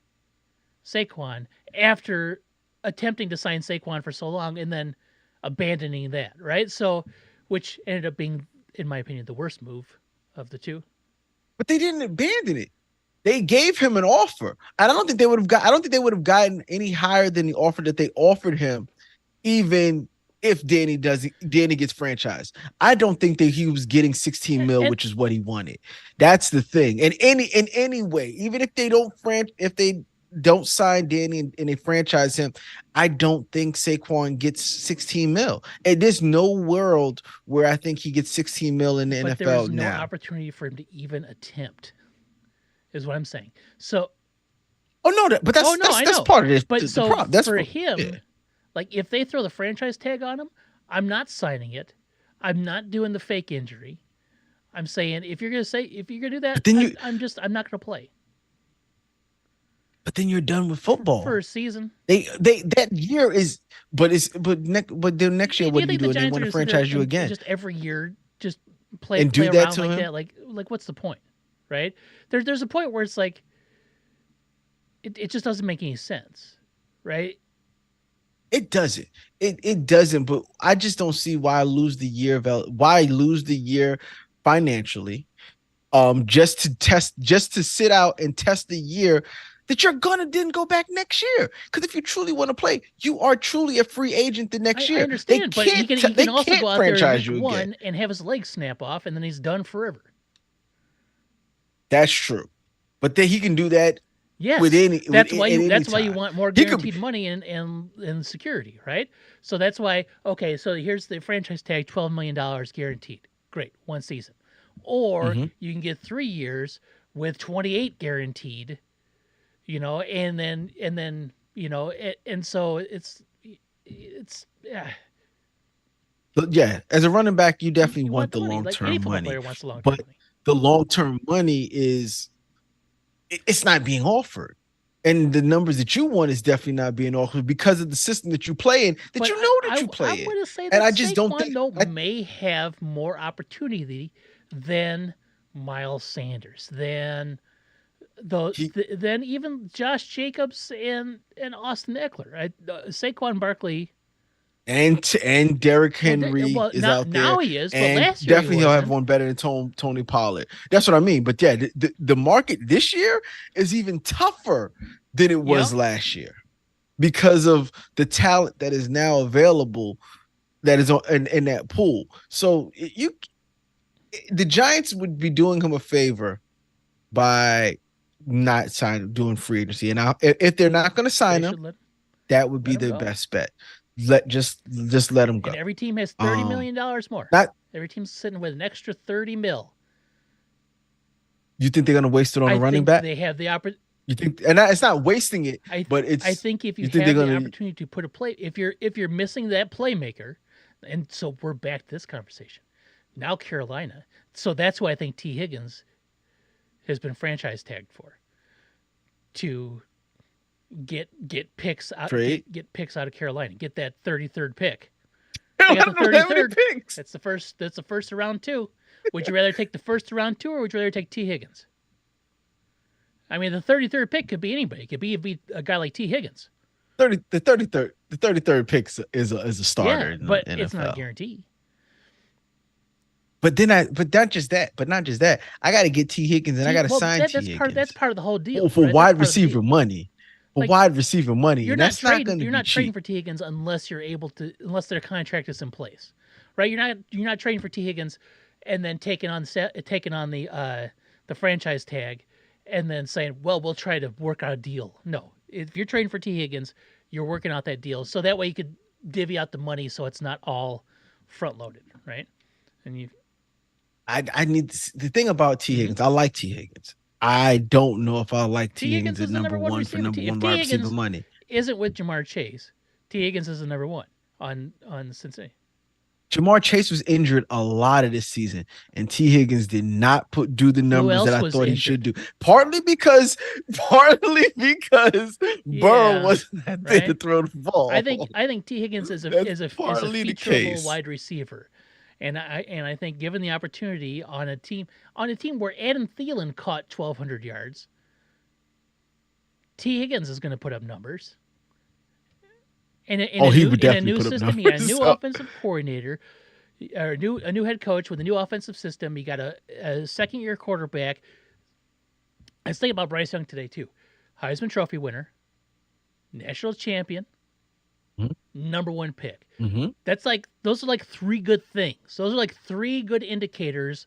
S1: Saquon after attempting to sign Saquon for so long and then abandoning that, right? So, which ended up being, in my opinion, the worst move of the two.
S2: But they didn't abandon it. They gave him an offer. And I don't think they would have gotten any higher than the offer that they offered him, even if Danny gets franchised. I don't think that he was getting 16 mil, which is what he wanted. That's the thing. And in any way, even if they don't sign Danny and they franchise him, I don't think Saquon gets 16 mil. And there's no world where I think he gets 16 mil in the NFL now. But there's no
S1: opportunity for him to even attempt, is what I'm saying. So,
S2: that's part of this.
S1: But for him, like if they throw the franchise tag on him, I'm not signing it. I'm not doing the fake injury. I'm saying if you're gonna do that, I'm not gonna play.
S2: But then you're done with football
S1: for a season.
S2: They that year is, but the next year, what do you do? They want to franchise you again?
S1: Just every year, just play around like that. Like what's the point, right? There's a point where it's like, it just doesn't make any sense, right?
S2: It doesn't. It doesn't. But I just don't see why lose the year financially, just to sit out and test the year that you're gonna then go back next year. Because if you truly want to play, you are truly a free agent the next year.
S1: I understand, but he can also go out there in week one and have his legs snap off, and then he's done forever.
S2: That's true, but then he can do that.
S1: Yes, that's why you want more guaranteed money and security, right? So that's why. Okay, so here's the franchise tag: $12 million guaranteed. Great, one season, or you can get 3 years with 28 guaranteed. And then so it's
S2: yeah. As a running back, you definitely want the long-term money. But the long-term money it's not being offered, and the numbers that you want is definitely not being offered because of the system that you play in. You play in.
S1: And I just don't think may have more opportunity than Miles Sanders, then
S2: He
S1: then even Josh Jacobs and Austin Eckler. Saquon Barkley
S2: and Derrick
S1: and
S2: Henry
S1: well
S2: is out there,
S1: now he is, but
S2: and
S1: last year he
S2: definitely he'll have
S1: wasn't.
S2: one better than Tony Pollard. That's what I mean. But yeah, the market this year is even tougher than it
S1: Yep.
S2: was last year because of the talent that is now available that is in that pool. So the Giants would be doing him a favor by not doing free agency. And if they're not going to
S1: They
S2: sign him,
S1: should
S2: that would
S1: let
S2: be
S1: him
S2: the
S1: go.
S2: best bet. Just let him go.
S1: And every team has $30 million more.
S2: Not
S1: Every team's sitting with an extra 30 mil.
S2: You think they're going to waste it on a running back?
S1: They have the opportunity.
S2: You think, and it's not wasting it, but it's.
S1: I think if you
S2: think
S1: have
S2: they're
S1: the
S2: gonna,
S1: opportunity to put a play, if you're missing that playmaker, and so we're back to this conversation. Now Carolina, so that's why I think T. Higgins has been franchise tagged for, to get picks out, get picks out of Carolina, get that 33rd pick. They got the 33rd.
S2: Picks.
S1: That's the first of round 2. Would you rather take the first of round 2, or would you rather take T. Higgins? I mean, the 33rd pick could be anybody. It could be a guy like T. Higgins.
S2: The 33rd pick is a starter.
S1: Yeah, but
S2: in
S1: it's
S2: NFL.
S1: not a guarantee.
S2: But not just that. I got to get T. Higgins, and I got to sign T. Higgins.
S1: That's part of the whole deal.
S2: For wide receiver money. For wide receiver money.
S1: You're
S2: not trading.
S1: You're not trading for T. Higgins unless their contract is in place, right? You're not trading for T. Higgins, and then taking on the franchise tag, and then saying, well, we'll try to work out a deal. No, if you're trading for T. Higgins, you're working out that deal, so that way you could divvy out the money, so it's not all front loaded, right? And
S2: I need the thing about T. Higgins. I like T. Higgins. I don't know if I like T. Higgins at number one for number one wide receiver money.
S1: Isn't with Jamar Chase. T. Higgins is the number one on Cincinnati.
S2: Jamar Chase was injured a lot of this season, and T. Higgins did not do the numbers that I thought he should do. Partly because Burrow wasn't that thing to throw the ball.
S1: I think T. Higgins is a featureable wide receiver. And I think given the opportunity on a team where Adam Thielen caught 1,200 yards, T. Higgins is going to put up numbers. In a new system, he got a new offensive coordinator, a new head coach with a new offensive system. He got a second-year quarterback. I was thinking about Bryce Young today too. Heisman Trophy winner, national champion, number one pick.
S2: Mm-hmm.
S1: Those are like 3 good things. Those are like 3 good indicators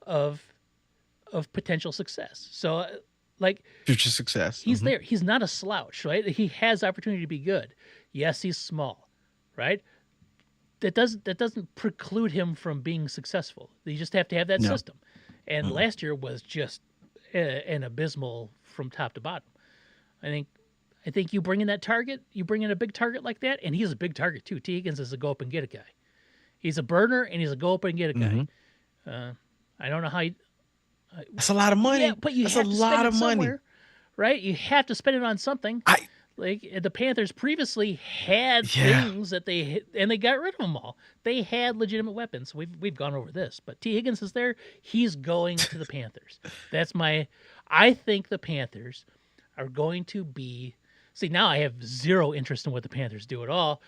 S1: of potential success. So
S2: future success.
S1: He's there. He's not a slouch, right? He has opportunity to be good. Yes, he's small, right? That doesn't preclude him from being successful. You just have to have that system. And last year was just an abysmal from top to bottom. I think you bring in that target, you bring in a big target like that, and he's a big target too. T. Higgins is a go up and get a guy. He's a burner, and he's a go up and get a guy. I don't know how you.
S2: That's a lot of money.
S1: Yeah, but that's have to spend it somewhere, right? You have to spend it on something. Like the Panthers previously had things that they got rid of them all. They had legitimate weapons. We've gone over this, but T. Higgins is there. He's going to the Panthers. I think the Panthers are going to be. See, now I have zero interest in what the Panthers do at all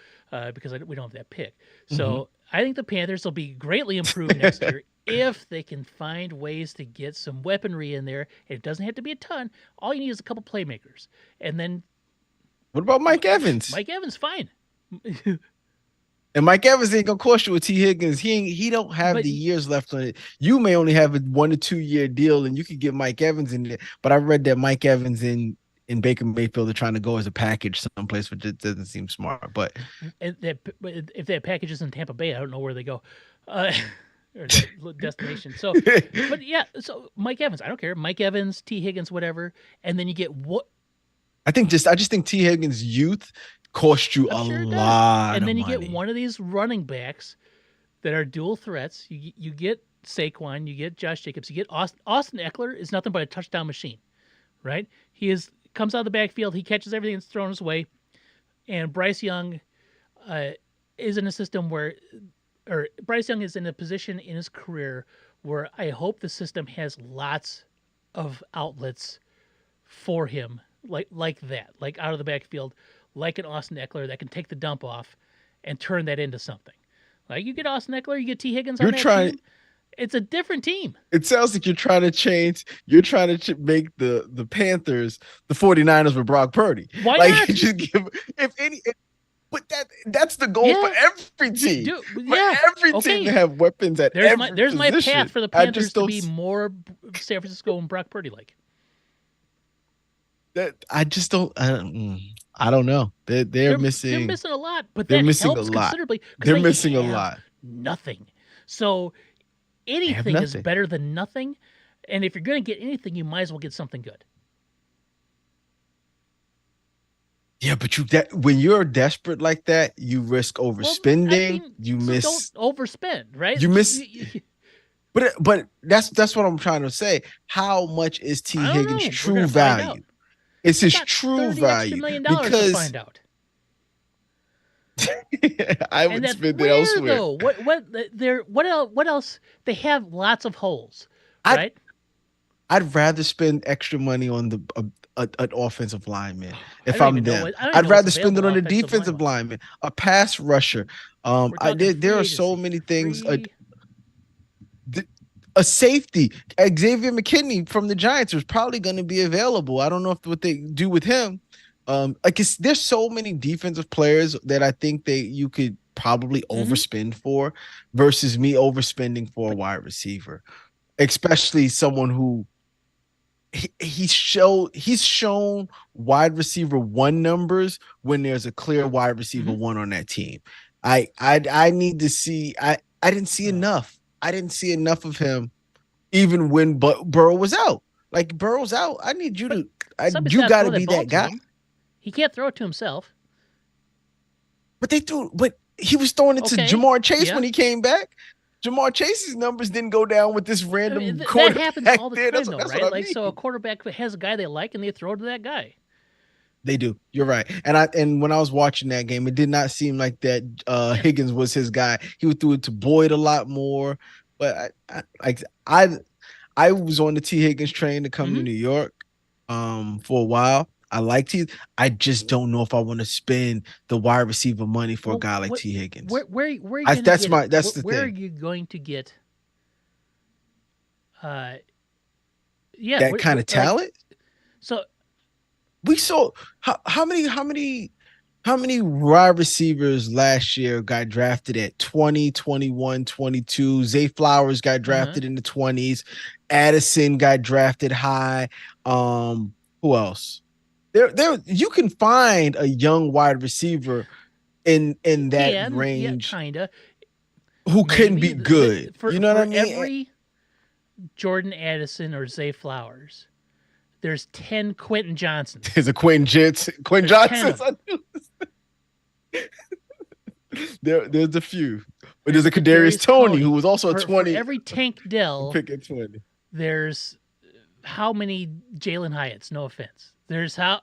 S1: because we don't have that pick. So I think the Panthers will be greatly improved next year if they can find ways to get some weaponry in there. It doesn't have to be a ton. All you need is a couple playmakers, and then.
S2: What about Mike Evans?
S1: Mike Evans, fine.
S2: And Mike Evans ain't gonna cost you with T. Higgins. He don't have the years left on it. You may only have a 1 to 2 year deal, and you could get Mike Evans in there. But I read that Mike Evans in Baker Mayfield are trying to go as a package someplace, which it doesn't seem smart. But
S1: if that package is in Tampa Bay, I don't know where they go. Or destination. So, but yeah, so Mike Evans, I don't care. Mike Evans, T. Higgins, whatever, and then you get what.
S2: I just think T. Higgins' youth cost you a lot,
S1: and then you
S2: money.
S1: get one of these running backs that are dual threats. You get Saquon, you get Josh Jacobs, you get Austin Eckler is nothing but a touchdown machine, right? He comes out of the backfield, he catches everything that's thrown his way, and Bryce Young is in a system Bryce Young is in a position in his career where I hope the system has lots of outlets for him, like that, like out of the backfield, like an Austin Eckler that can take the dump off and turn that into something. Like you get Austin Eckler, you get T Higgins on
S2: You're
S1: that
S2: trying.
S1: team, it's a different team.
S2: It sounds like you're trying to change. You're trying to make the Panthers the 49ers with Brock Purdy.
S1: Why
S2: Like
S1: not?
S2: just give if any. But that's the goal for
S1: Yeah,
S2: every team. For
S1: yeah.
S2: every team to
S1: Okay,
S2: have weapons at every
S1: there's my path
S2: position.
S1: for the
S2: I just
S1: Panthers to
S2: don't.
S1: be more San Francisco and Brock Purdy like.
S2: That I just don't. I don't know. They're
S1: They're
S2: missing.
S1: missing a lot, but
S2: They're
S1: that
S2: missing a
S1: helps
S2: lot.
S1: considerably because
S2: They're
S1: they
S2: missing a
S1: have
S2: lot.
S1: nothing. So
S2: They have
S1: anything is
S2: nothing.
S1: better than nothing. And if you're going to get anything, you might as well get something good.
S2: Yeah, but when you're desperate like that, you risk
S1: Well, I
S2: overspending.
S1: mean,
S2: You
S1: so don't
S2: miss.
S1: overspend, right?
S2: You miss. But that's what I'm trying to say. How much is T
S1: I don't
S2: Higgins'
S1: know. We're
S2: true
S1: going to find out.
S2: value? It's
S1: I
S2: his
S1: got
S2: true
S1: 30 extra
S2: value
S1: million dollars to
S2: because
S1: find out.
S2: I
S1: And
S2: would
S1: that's
S2: spend it
S1: rare,
S2: elsewhere.
S1: though. What else? They have lots of holes,
S2: I
S1: right?
S2: I'd rather spend extra money on an offensive lineman
S1: I
S2: if
S1: don't
S2: I'm
S1: even know
S2: them.
S1: what I don't even
S2: I'd
S1: know what's
S2: rather spend it
S1: available
S2: on a
S1: offensive line
S2: defensive
S1: wise.
S2: lineman, a pass rusher.
S1: We're talking
S2: There
S1: free
S2: are so
S1: agency,
S2: many things.
S1: free.
S2: A safety, Xavier McKinney from the Giants was probably going to be available. I don't know what they do with him. There's so many defensive players that I think you could probably
S1: Mm-hmm.
S2: overspend for, versus me overspending for a
S1: But
S2: wide receiver, especially someone who he's shown wide receiver one numbers when there's a clear wide receiver
S1: mm-hmm.
S2: one on that team. I need to see. I didn't see enough. I didn't see enough of him even when Burrow was out. Like Burrow's out. I need you
S1: But
S2: to.
S1: somebody's
S2: You
S1: got to
S2: got
S1: throw
S2: to
S1: that
S2: be
S1: ball
S2: that
S1: to
S2: guy.
S1: him. He can't throw it to himself.
S2: But they threw. But he was throwing it to
S1: Okay.
S2: Jamar Chase
S1: Yeah.
S2: when he came back. Jamar Chase's numbers didn't go down with this
S1: I mean,
S2: random
S1: that
S2: quarterback
S1: happens all the
S2: there.
S1: time, though,
S2: That's
S1: right?
S2: what I
S1: Like, so a
S2: mean.
S1: quarterback has a guy they like, and they throw to that guy.
S2: They do. You're right. And when I was watching that game, it did not seem like that
S1: Yeah.
S2: Higgins was his guy. He would throw it to Boyd a lot more. But I was on the T Higgins train to come to New York for a while. I liked he. I just don't know if I want to spend the wide receiver money for a guy like T Higgins.
S1: Where are you going to
S2: That's
S1: get?
S2: that's the
S1: where
S2: thing.
S1: are you going to get? Yeah,
S2: That kind of talent.
S1: So
S2: We saw how many wide receivers last year got drafted at 20, 21, 22. Zay Flowers got drafted in the 20s. Addison got drafted high. Who else? There you can find a young wide receiver in that range,
S1: kinda,
S2: who can be good. You know what I mean?
S1: Every Jordan Addison or Zay Flowers, there's 10 Quentin Johnsons.
S2: There's a Quentin Johnson. There's a few. But there's a Kadarius Toney who was also a 20.
S1: For every Tank Dell,
S2: pick at 20.
S1: There's how many Jalen Hyatts? No offense. There's how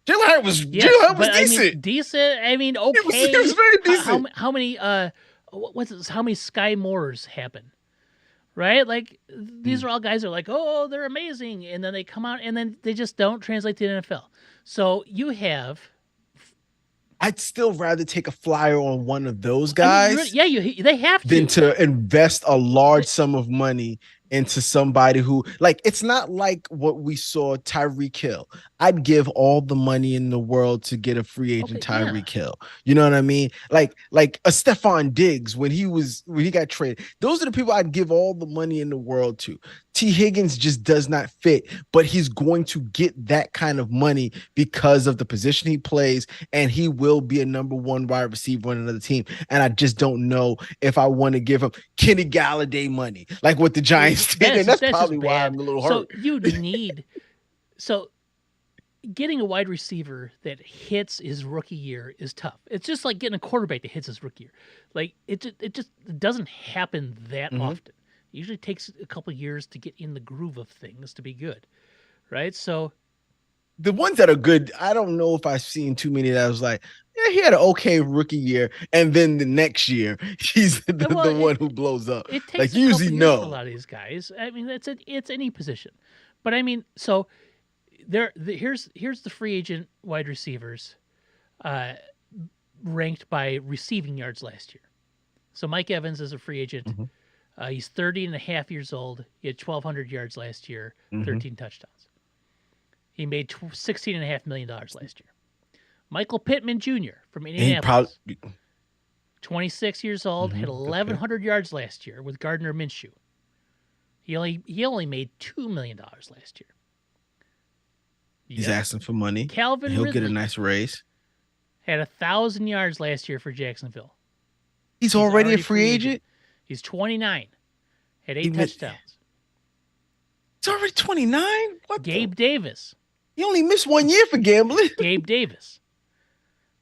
S2: Jalen Hyatt was decent.
S1: I mean, decent. I mean, okay.
S2: He was very decent.
S1: How many how many Sky Moores happen? Right? Like these are all guys that are like, oh, they're amazing, and then they come out and then they just don't translate to the NFL. So you have.
S2: I'd still rather take a flyer on one of those guys.
S1: I mean, they have to.
S2: Than to invest a large sum of money into somebody who, like, it's not like what we saw Tyreek Hill. I'd give all the money in the world to get a free agent Tyreek Hill. You know what I mean? Like a Stephon Diggs when he got traded. Those are the people I'd give all the money in the world to. T. Higgins just does not fit, but he's going to get that kind of money because of the position he plays, and he will be a number one wide receiver on another team. And I just don't know if I want to give him Kenny Galladay money, like what the Giants did. And that's probably why I'm a little hurt.
S1: So getting a wide receiver that hits his rookie year is tough. It's just like getting a quarterback that hits his rookie year. Like it just doesn't happen that often. It usually takes a couple of years to get in the groove of things to be good, right? So
S2: the ones that are good, I don't know if I've seen too many that I was like, Yeah, he had an okay rookie year, and then the next year he's
S1: Well,
S2: the one who blows up.
S1: it
S2: Like
S1: takes a
S2: usually,
S1: couple years for a
S2: no.
S1: lot of these guys. I mean, it's any position, but I mean, so here's the free agent wide receivers uh, ranked by receiving yards last year. So Mike Evans is a free agent.
S2: Hmm.
S1: He's 30 and a half years old. He had 1,200 yards last year,
S2: Hmm.
S1: 13 touchdowns. He made $16.5 million last year. Michael Pittman Jr. from
S2: And he probably.
S1: Indianapolis, 26 years old, had
S2: Okay.
S1: 1,100 yards last year with Gardner Minshew. He only made $2 million last year.
S2: He's
S1: Yep.
S2: asking for money, and
S1: Calvin
S2: he'll get a
S1: Ridley
S2: nice raise.
S1: had 1,000 yards last year for Jacksonville.
S2: He's
S1: He's
S2: already a
S1: already
S2: free agent.
S1: He's 29, had
S2: He
S1: 8
S2: missed,
S1: touchdowns.
S2: he's already 29. What the?
S1: Gabe Davis.
S2: He only missed 1 year for gambling.
S1: Gabe Davis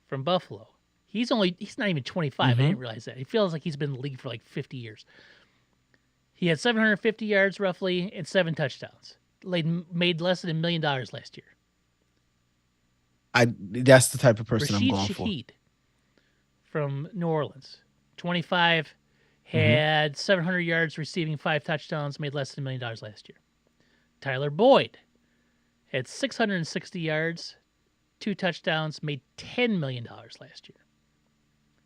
S1: from Buffalo. He's not even 25. I didn't realize that. He feels like he's been in the league for like 50 years. He had 750 yards roughly and 7 touchdowns. Made less than $1 million last year.
S2: That's the type of person I'm
S1: Rashid
S2: going for.
S1: Shaheed from New Orleans, 25, had 700 yards receiving 5 touchdowns, made less than $1 million last year. Tyler Boyd had 660 yards, 2 touchdowns, made $10 million last year.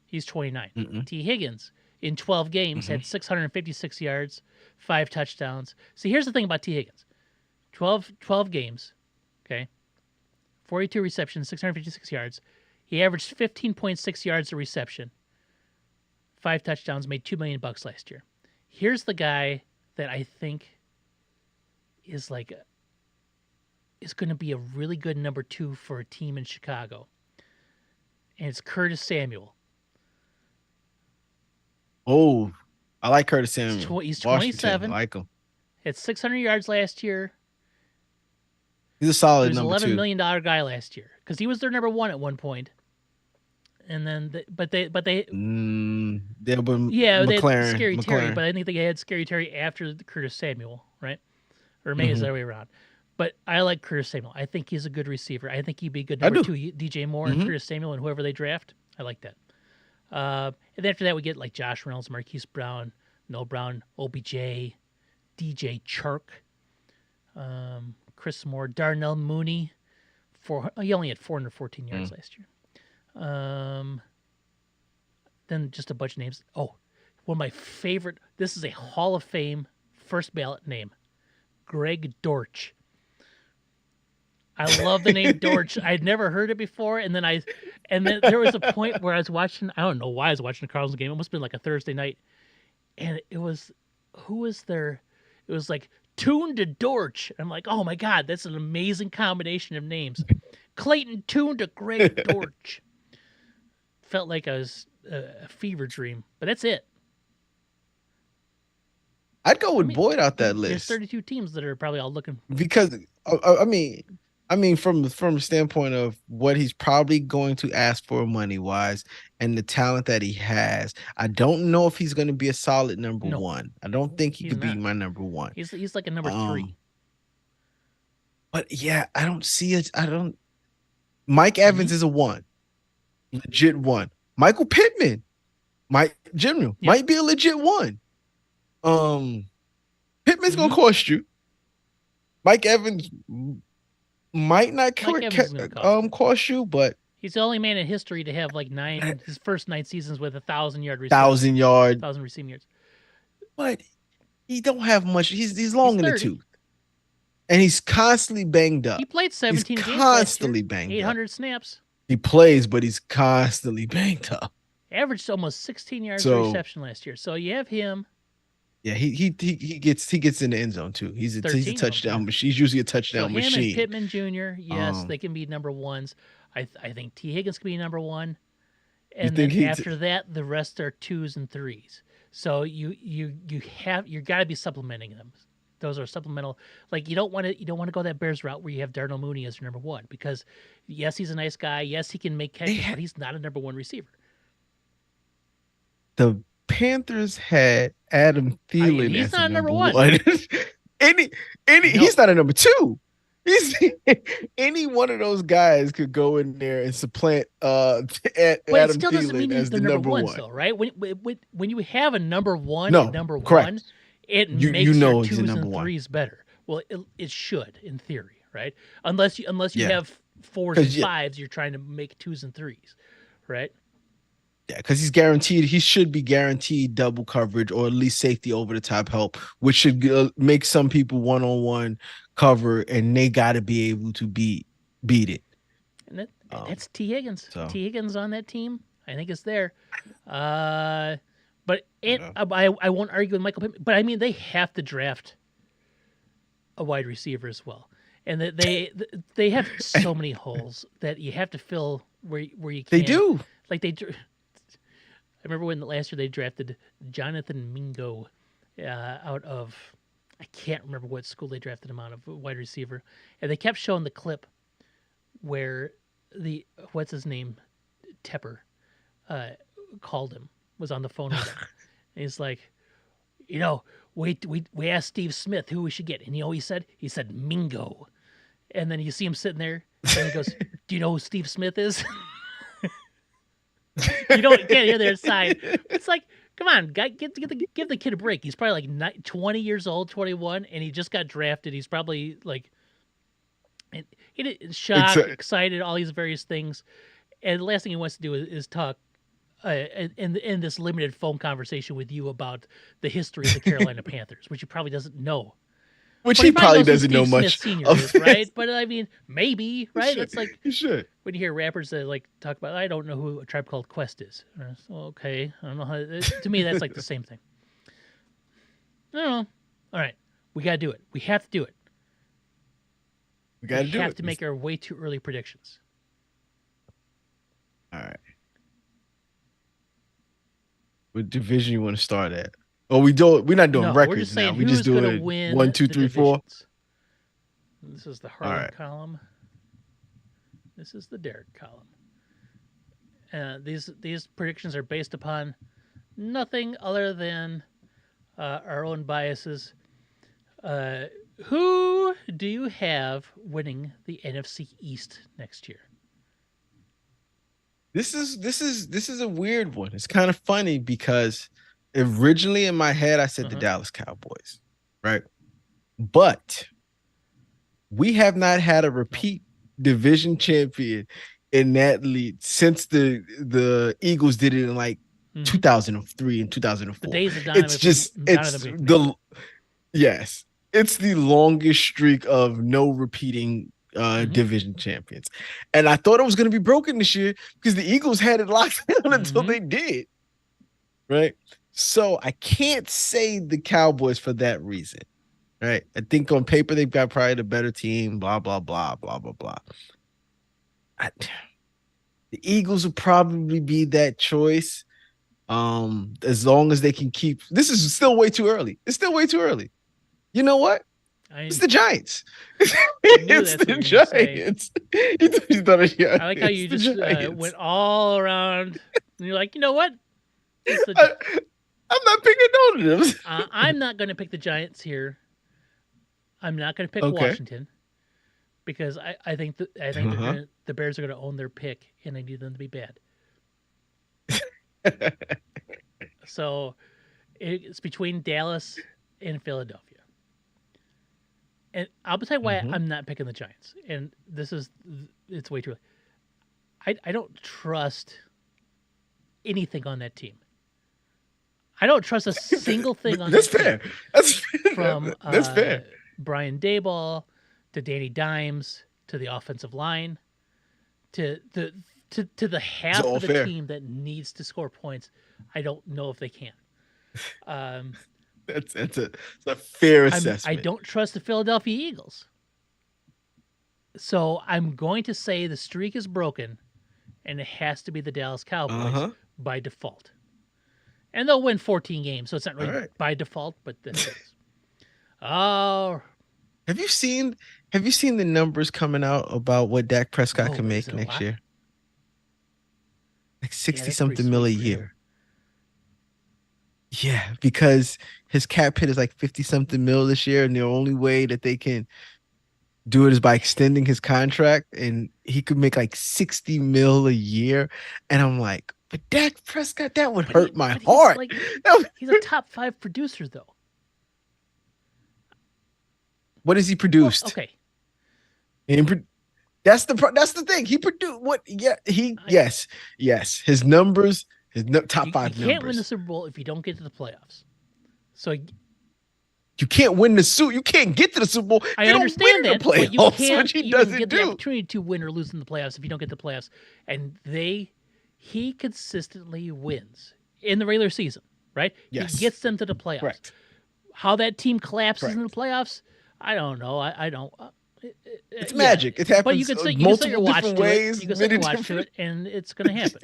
S1: He's 29. T. Higgins in 12 games had 656 yards, 5 touchdowns. See, here's the thing about T. Higgins. 12 games, okay? 42 receptions, 656 yards. He averaged 15.6 yards a reception. 5 touchdowns, made $2 million last year. Here's the guy that I think is going to be a really good number 2 for a team in Chicago. And it's Curtis Samuel.
S2: Oh, I like Curtis Samuel.
S1: He's
S2: Washington,
S1: 27.
S2: I like him.
S1: Had 600 yards last year.
S2: He's a
S1: He
S2: solid
S1: was an
S2: number
S1: $11
S2: 2.
S1: million guy last year because he was their number 1 at one point. And then, they
S2: They'll be
S1: yeah, they had Scary Terry,
S2: McLaren.
S1: but I think they had Scary Terry after Curtis Samuel, right? Or maybe it's the other way around. But I like Curtis Samuel. I think he's a good receiver. I think he'd be a good number 2. DJ Moore and Curtis Samuel and whoever they draft. I like that. And after that, we get like Josh Reynolds, Marquise Brown, Noah Brown, OBJ, DJ Chark, Chris Moore, Darnell Mooney. He only had 414 yards last year. Then just a bunch of names. Oh, one of my favorite. This is a Hall of Fame first ballot name, Greg Dortch. I love the name Dortch. I'd never heard it before, and then there was a point where I was watching. I don't know why I was watching the Cardinals game. It must have been like a Thursday night, and it was who was there? It was like Tune to Dortch. I'm like, oh my god, that's an amazing combination of names. Clayton Tune to Greg Dortch. Felt like I was a fever dream, but that's it.
S2: I'd go with Boyd out that
S1: There's
S2: list
S1: 32 teams that are probably all looking.
S2: because I mean, from a standpoint of what he's probably going to ask for money wise and the talent that he has, I don't know if he's going to be a solid number 1. I don't think he could be my number 1.
S1: He's like a number 3.
S2: But yeah, I don't see it. Mike Evans is a 1, legit 1. Michael Pittman, might be a legit 1. Pittman's gonna cost you. Mike Evans might not cost you, but
S1: he's the only man in history to have like his first 9 seasons with 1,000-yard reception, 1,000 receiving yards.
S2: But he don't have much. He's long in the tooth, and he's constantly banged up.
S1: He played 17 games
S2: constantly
S1: last year,
S2: banged
S1: 800
S2: up.
S1: snaps.
S2: He plays, but he's constantly banged up.
S1: Averaged almost 16 yards of reception last year. So you have him.
S2: Yeah, he gets in the end zone too. He's a touchdown machine. He's usually a touchdown machine.
S1: Him and Pittman Jr. Yes, they can be number 1s. I think T. Higgins can be number 1, and then after that, the rest are 2s and 3s. So you got to be supplementing them. Those are supplemental. Like you don't want to go that Bears route where you have Darnell Mooney as your number 1 because yes, he's a nice guy. Yes, he can make catches, but he's not a number 1 receiver.
S2: The Panthers had Adam Thielen.
S1: He's not
S2: as
S1: number 1.
S2: He's not a number 2. He's, any one of those guys could go in there and supplant
S1: But it
S2: Adam
S1: still doesn't mean
S2: Thielen
S1: he's
S2: as
S1: the
S2: the
S1: number
S2: number
S1: ones,
S2: one.
S1: though, right? When you have a number one at
S2: No,
S1: number one,
S2: correct.
S1: it
S2: You
S1: makes your
S2: know he's the
S1: twos
S2: number
S1: and
S2: one.
S1: threes better. Well, it should in theory, right? Unless you
S2: Yeah,
S1: have fours and
S2: because yeah,
S1: fives, you're trying to make twos and threes, right?
S2: yeah, because he's guaranteed. He should be guaranteed double coverage or at least safety over the top help, which should make some people one on one cover, and they got to be able to beat it.
S1: And
S2: Um,
S1: that's T Higgins.
S2: so
S1: T Higgins on that team, I think it's there. Uh, but
S2: yeah.
S1: I won't argue with Michael Pittman. But I mean, they have to draft a wide receiver as well, and that they have so many holes that you have to fill where you
S2: They
S1: can.
S2: do.
S1: Like I remember when last year they drafted Jonathan Mingo out of I can't remember what school they drafted him out of, wide receiver, and they kept showing the clip where the what's his name Tepper called him, was on the phone with him, and he's like, you know, we asked Steve Smith who we should get, and you know what he said? He said Mingo, and then you see him sitting there, and he goes, "Do you know who Steve Smith is?" You can't hear their side. It's like, come on, guy, give the kid a break. He's probably like 20 years old, 21, and he just got drafted. He's probably like, shocked, excited, all these various things. And the last thing he wants to do is talk in this limited phone conversation with you about the history of the Carolina Panthers, which he probably doesn't know.
S2: Which
S1: But
S2: he
S1: probably
S2: probably
S1: knows who
S2: doesn't know
S1: Steve Smith
S2: much
S1: Senior
S2: of.
S1: is, right? But I mean, maybe, right? It's like
S2: You should.
S1: when you hear rappers that like talk about, I don't know who A Tribe Called Quest is. Well, okay, I don't know how. To me, that's like the same thing. I don't know. All right, we gotta do it. We have to do it.
S2: We got to do
S1: have
S2: it.
S1: to make our way too early predictions.
S2: All right. What division you want to start at? Oh, we're not doing
S1: No,
S2: records
S1: we're just
S2: now.
S1: saying
S2: We just
S1: who's going
S2: doing
S1: to win
S2: 1, 2,
S1: the
S2: 3, 4.
S1: divisions. This is the Harland
S2: right.
S1: column. This is the Derek column. These predictions are based upon nothing other than our own biases. Who do you have winning the NFC East next year?
S2: This is a weird one. It's kind of funny because originally in my head I said the Dallas Cowboys, right? But we have not had a repeat division champion in that league since the Eagles did it in like 2003 and 2004.
S1: The days of Donovan,
S2: it's the longest streak of no repeating division champions. And I thought it was going to be broken this year because the Eagles had it locked down until they did. Right? So I can't say the Cowboys for that reason. Right? I think on paper they've got probably the better team, blah, blah, blah, blah, blah, blah. The Eagles will probably be that choice. As long as they can keep, this is still way too early. It's still way too early. You know what? It's the Giants. It's the Giants. You thought
S1: I like how you just went all around. And you're like, you know what?
S2: I'm not picking none of them.
S1: I'm not going to pick the Giants here. I'm not going to pick Washington because I think the Bears are going to own their pick, and I need them to be bad. So it's between Dallas and Philadelphia. And I'll tell you why I'm not picking the Giants. And it's way too early. I don't trust anything on that team. I don't trust a single thing on that
S2: fair.
S1: team.
S2: That's fair. That's fair.
S1: Brian Daboll to Danny Dimes to the offensive line to the half of the team that needs to score points. I don't know if they can.
S2: That's a fair assessment.
S1: I don't trust the Philadelphia Eagles. So I'm going to say the streak is broken, and it has to be the Dallas Cowboys by default. And they'll win 14 games, so it's not really by default, but this is. Oh.
S2: Have you seen the numbers coming out about what Dak Prescott can make next year? Like 60-something mil a year. Yeah, because his cap hit is like 50-something mil this year, and the only way that they can do it is by extending his contract, and he could make like 60 mil a year. And I'm like, but Dak Prescott, that would hurt my heart.
S1: He's a top 5 producer though.
S2: What has he
S1: Well,
S2: produced?
S1: okay.
S2: That's the thing. He produced what? Yeah, yes. His numbers, top 5
S1: you can't
S2: numbers.
S1: win the Super Bowl if you don't get to the playoffs. So
S2: you can't win the Super. You can't get to the Super Bowl.
S1: I understand that, but you can't even get
S2: the
S1: opportunity to win or lose in the playoffs if you don't get the playoffs. And he consistently wins in the regular season, right?
S2: Yes.
S1: He gets them to the playoffs.
S2: Correct.
S1: How that team collapses in the playoffs, I don't know. I don't.
S2: It's magic. It happens
S1: but you can set your watch to it. You can set your watch to it, and it's going to happen.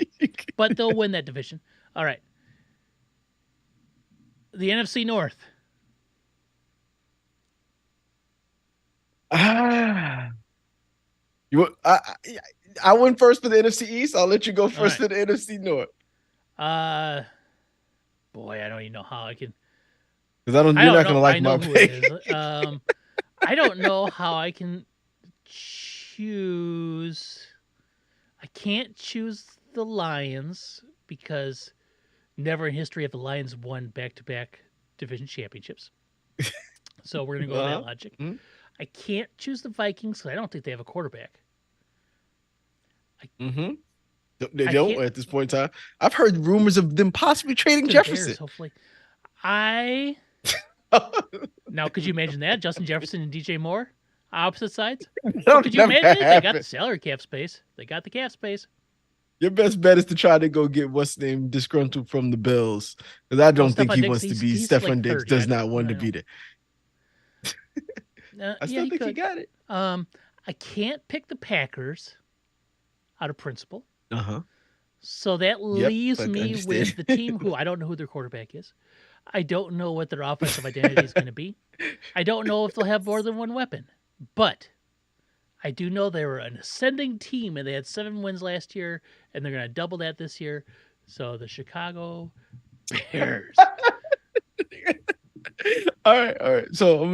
S1: But they'll win that division. All right. The NFC North.
S2: I went first for the NFC East. I'll let you go first for the NFC North.
S1: Boy, I don't even know how I can.
S2: Because you're not going to like my pick.
S1: I don't know how I can choose. I can't choose the Lions because never in history have the Lions won back-to-back division championships. So we're going to go with that logic. Mm-hmm. I can't choose the Vikings because I don't think they have a quarterback.
S2: They don't at this point in time. I've heard rumors of them possibly trading Jefferson.
S1: Bears, hopefully. Now, could you imagine that? Justin Jefferson and DJ Moore? Opposite sides? Could you imagine it? They got the salary cap space. They got the cap space.
S2: Your best bet is to try to go get what's name disgruntled from the Bills. Because I don't think he wants to be. Stephon Diggs does not want to be there. I still think he got it.
S1: I can't pick the Packers out of principle.
S2: Uh-huh.
S1: So that leaves me with the team who I don't know who their quarterback is. I don't know what their offensive identity is going to be. I don't know if they'll have more than one weapon. But I do know they were an ascending team, and they had 7 wins last year, and they're going to double that this year. So the Chicago Bears.
S2: All right. So I'm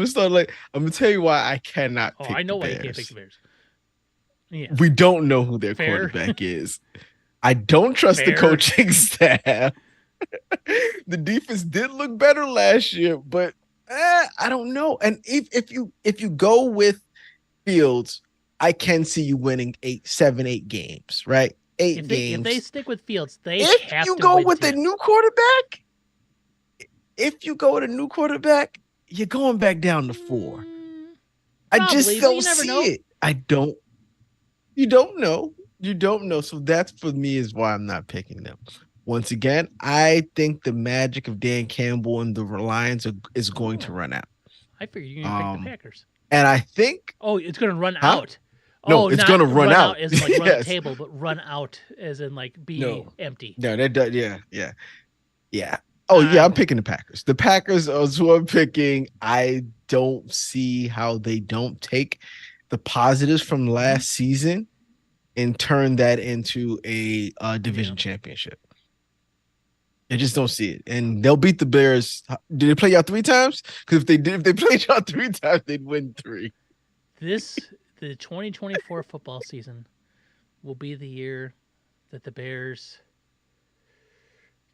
S2: gonna tell you why I cannot pick
S1: I know why
S2: Bears.
S1: you can't pick the Bears.
S2: Yeah. We don't know who their quarterback is. I don't trust the coaching staff. The defense did look better last year, but I don't know. And if you go with Fields, I can see you winning 8 games, right? 8 games.
S1: If they stick with Fields, have to
S2: win. If you go with a new quarterback, you're going back down to 4. I just don't see it. You don't know. So that's for me is why I'm not picking them. Once again, I think the magic of Dan Campbell and the Lions is going to run out.
S1: I figure you're going to pick the Packers.
S2: And I think...
S1: Oh, it's going to run out.
S2: No, it's going to run out.
S1: As in like run the table, but run out as in like be empty.
S2: No, that does. Yeah. Oh, yeah, I'm picking the Packers. The Packers is who I'm picking. I don't see how they don't take the positives from last season and turn that into a division championship. I just don't see it. And they'll beat the Bears. Did they play y'all 3 times? Because if they played y'all 3 times, they'd win 3.
S1: The 2024 football season will be the year that the Bears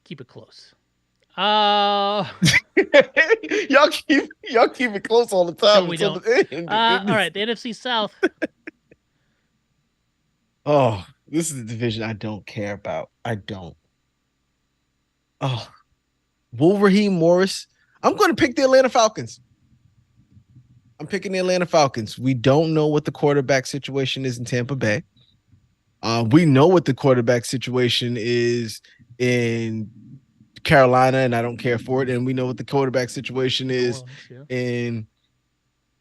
S1: keep it close.
S2: Y'all keep it close all the time.
S1: No, we don't. All right, the NFC South.
S2: Oh, this is a division I don't care about. I don't. Oh, Will Raheem Morris. I'm going to pick the Atlanta Falcons. I'm picking the Atlanta Falcons. We don't know what the quarterback situation is in Tampa Bay. We know what the quarterback situation is in Carolina, and I don't care for it. And we know what the quarterback situation is in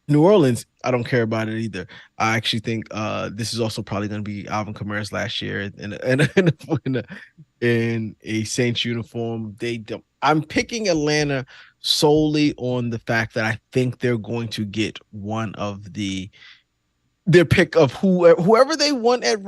S2: New Orleans. I don't care about it either. I actually think this is also probably going to be Alvin Kamara's last year in a Saints uniform. I'm picking Atlanta solely on the fact that I think they're going to get one of their pick of whoever they want at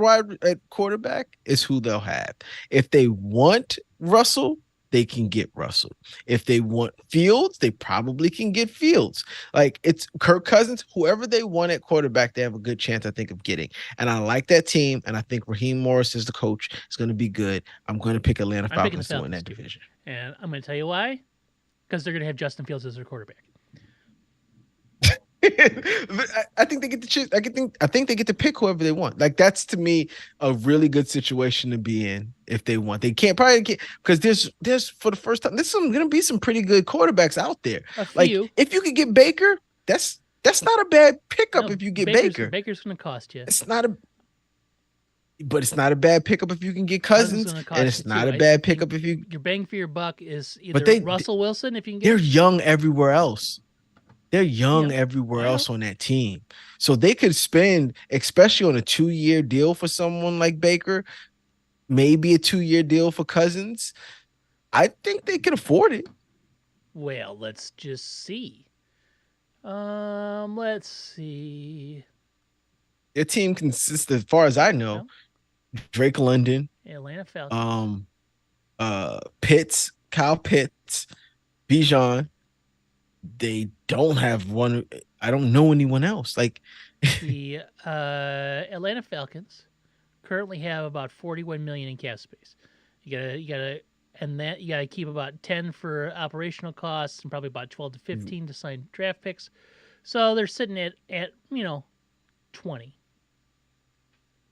S2: quarterback is who they'll have. If they want Russell, they can get Russell. If they want Fields, they probably can get Fields. Like it's Kirk Cousins, whoever they want at quarterback, they have a good chance, I think, of getting. And I like that team, and I think Raheem Morris is the coach. It's going to be good. I'm going to pick Atlanta
S1: I'm picking the
S2: Falcons to win
S1: Falcons
S2: that
S1: too,
S2: division.
S1: and I'm going to tell you why. Because they're going to have Justin Fields as their quarterback.
S2: I think they get to choose. I think they get to pick whoever they want. Like that's to me a really good situation to be in if they want. They can't probably get because there's for the first time there's gonna be some pretty good quarterbacks out there.
S1: A
S2: Like
S1: few.
S2: if you could get Baker, that's not a bad pickup
S1: No,
S2: if you get Baker.
S1: Baker's going to cost you.
S2: It's not a but it's not a bad pickup if you can get
S1: Cousins
S2: Cousins,
S1: going to
S2: and
S1: cost
S2: it's
S1: you
S2: not
S1: too.
S2: a
S1: I
S2: bad
S1: think
S2: pickup if you.
S1: your bang for your buck is
S2: But
S1: either Russell Wilson if you can get.
S2: they're young everywhere else. They're young
S1: Yeah,
S2: everywhere
S1: I know.
S2: else on that team. So they could spend, especially on a 2-year deal for someone like Baker, maybe a 2-year deal for Cousins. I think they can afford it.
S1: Well, let's just see. Let's see.
S2: Their team consists, as far as I know, Drake London,
S1: Atlanta Falcons.
S2: Pitts, Kyle Pitts, Bijan. They don't have one. I don't know anyone else. Like
S1: The Atlanta Falcons currently have about 41 million in cap space. You gotta, and that you gotta keep about 10 for operational costs and probably about 12 to 15 to sign draft picks. So they're sitting at 20,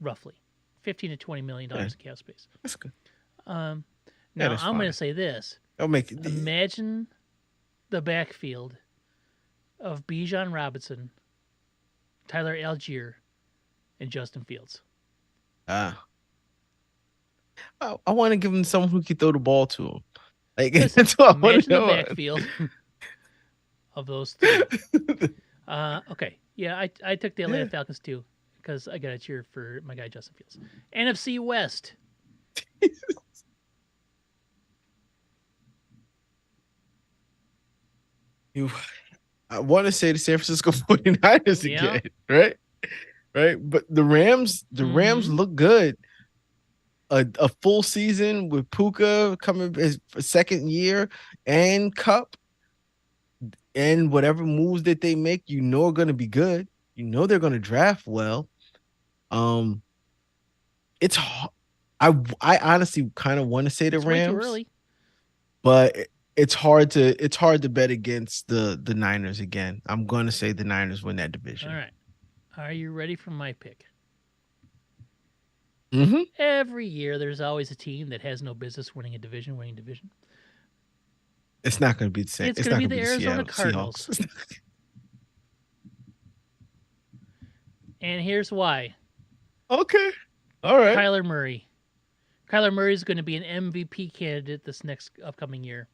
S1: roughly, 15 to 20 million dollars in cap space.
S2: That's good.
S1: Now
S2: that's
S1: I'm going to
S2: fine.
S1: say this:
S2: I'll make it.
S1: imagine the backfield of Bijan Robinson, Tyler Algier, and Justin Fields.
S2: I want to give him someone who can throw the ball to him. Like
S1: Listen,
S2: that's what I want
S1: imagine
S2: to
S1: the
S2: know.
S1: backfield of those three. Okay, yeah, I took the Atlanta Falcons too because I got to cheer for my guy Justin Fields. NFC West.
S2: I want to say the San Francisco 49ers
S1: Yeah.
S2: again, right? Right. But the Rams look good. A full season with Puka coming his second year and Cup and whatever moves that they make, are going to be good. You know they're going to draft well. It's I honestly kind of want to say the
S1: It's
S2: Rams,
S1: way too early.
S2: but it's hard to bet against the Niners again. I'm going to say the Niners win that division.
S1: All right. Are you ready for my pick?
S2: Mm-hmm.
S1: Every year, there's always a team that has no business winning division.
S2: It's not going to be the same.
S1: It's going to be the
S2: Seattle
S1: Arizona Cardinals.
S2: Seahawks.
S1: And here's why.
S2: Okay. All right.
S1: Kyler Murray. Kyler Murray is going to be an MVP candidate this next upcoming year,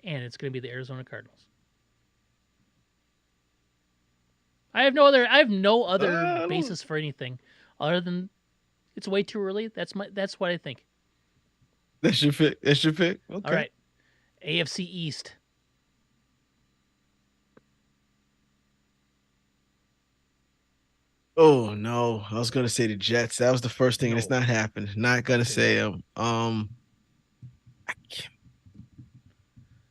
S1: and it's going to be the Arizona Cardinals. I have no other basis for anything other than it's way too early. That's what I think.
S2: That's your pick. Okay.
S1: All right. AFC East.
S2: Oh no, I was gonna say the Jets. That was the first thing, and it's not happening. Not gonna say them.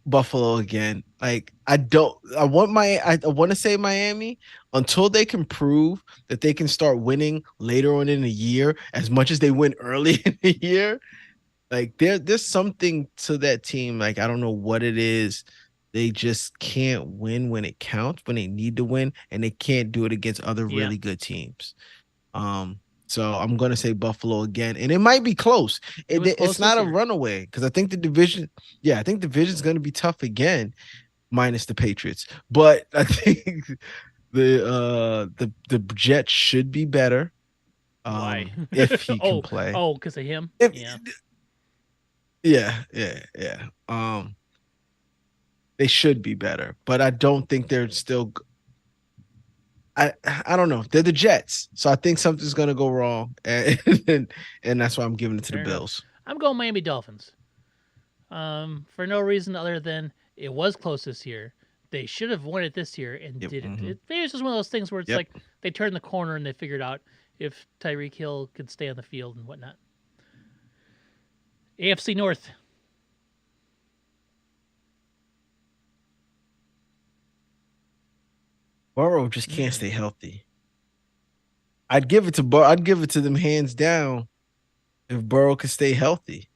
S2: Buffalo again. Like I want to say Miami until they can prove that they can start winning later on in the year as much as they win early in the year. Like there's something to that team. Like I don't know what it is. They just can't win when it counts, when they need to win, and they can't do it against other really good teams. So I'm gonna say Buffalo again, and it might be close. It's not a runaway because I think the division. Yeah, I think the division's gonna be tough again, minus the Patriots. But I think the Jets should be better.
S1: Why?
S2: If he can play.
S1: Oh, because of him.
S2: Yeah. They should be better, but I don't think they're still. I don't know. They're the Jets, so I think something's gonna go wrong, and that's why I'm giving it to the Bills.
S1: I'm going Miami Dolphins. For no reason other than it was close this year. They should have won it this year and didn't.
S2: Mm-hmm.
S1: It's just one of those things where it's like they turned the corner and they figured out if Tyreek Hill could stay on the field and whatnot. AFC North.
S2: Burrow just can't
S1: Mm.
S2: stay healthy. I'd give it to Burrow. I'd give it to them hands down if Burrow could stay healthy.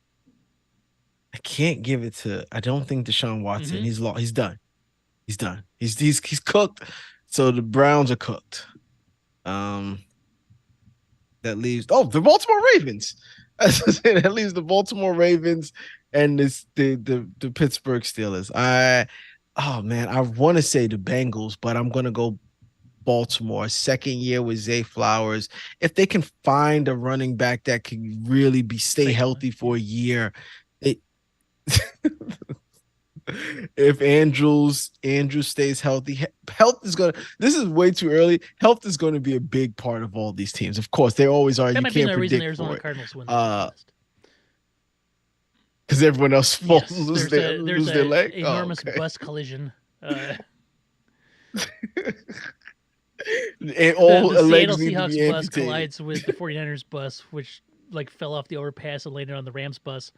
S2: I can't give it to. I don't think Deshaun Watson.
S1: Mm-hmm.
S2: He's lost. He's done. He's done. He's cooked. So the Browns are cooked. Um, that leaves the Baltimore Ravens. That leaves the Baltimore Ravens and the Pittsburgh Steelers. Oh man, I want to say the Bengals, but I'm gonna go Baltimore. Second year with Zay Flowers. If they can find a running back that can really stay healthy for a year, it if Andrews stays healthy, health is gonna. This is way too early. Health is going to be a big part of all these teams. Of course, they always are.
S1: That
S2: You
S1: might be
S2: can't
S1: another reason the
S2: predict
S1: Arizona
S2: for it.
S1: Cardinals win the West.
S2: Because everyone else
S1: Yes,
S2: lose
S1: there's
S2: their leg.
S1: enormous bus collision.
S2: And all
S1: The
S2: legs
S1: Seattle
S2: need to be
S1: Seahawks bus
S2: amputated.
S1: collides with the 49ers bus, which like fell off the overpass and landed on the Rams bus.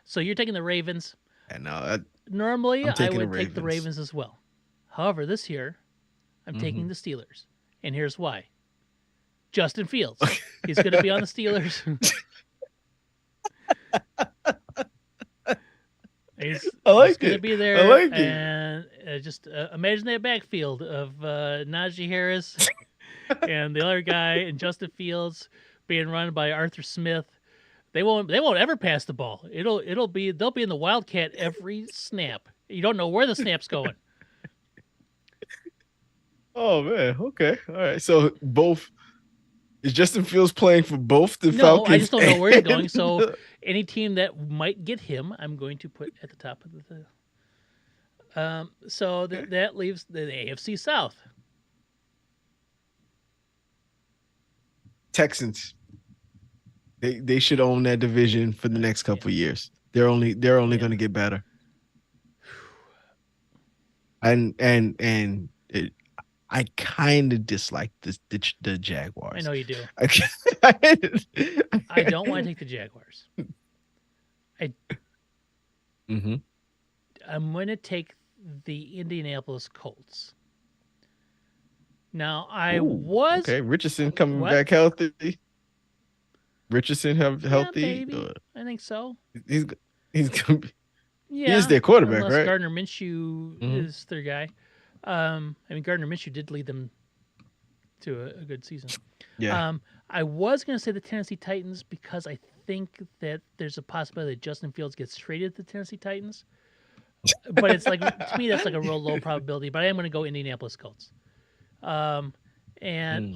S1: So you're taking the Ravens. Normally, I would take the Ravens as well. However, this year, I'm taking the Steelers. And here's why. Justin Fields. He's going to be on the Steelers. He's going to be there.
S2: I like
S1: and just imagine that backfield of Najee Harris and the other guy and Justin Fields being run by Arthur Smith. They won't ever pass the ball. They'll be in the Wildcat every snap. You don't know where the snap's going.
S2: Oh man, okay, all right. So both is Justin Fields playing for both the
S1: no,
S2: Falcons?
S1: I just don't know where he's going. So any team that might get him, I'm going to put at the top of the. So that leaves the AFC South.
S2: Texans. They should own that division for the next couple of years. They're only going to get better. And I kind of dislike the Jaguars.
S1: I know you do.
S2: I
S1: don't want to take the Jaguars. I'm going to take the Indianapolis Colts. Now
S2: Richardson coming back healthy. Richardson healthy?
S1: Yeah, maybe. I think so.
S2: He's gonna be.
S1: Yeah,
S2: he is their quarterback,
S1: unless
S2: right?
S1: Gardner Minshew is their guy. I mean, Gardner Minshew did lead them to a good season.
S2: Yeah.
S1: I was going to say the Tennessee Titans because I think that there's a possibility that Justin Fields gets traded to the Tennessee Titans. But it's like, to me, that's like a real low probability. But I am going to go Indianapolis Colts. And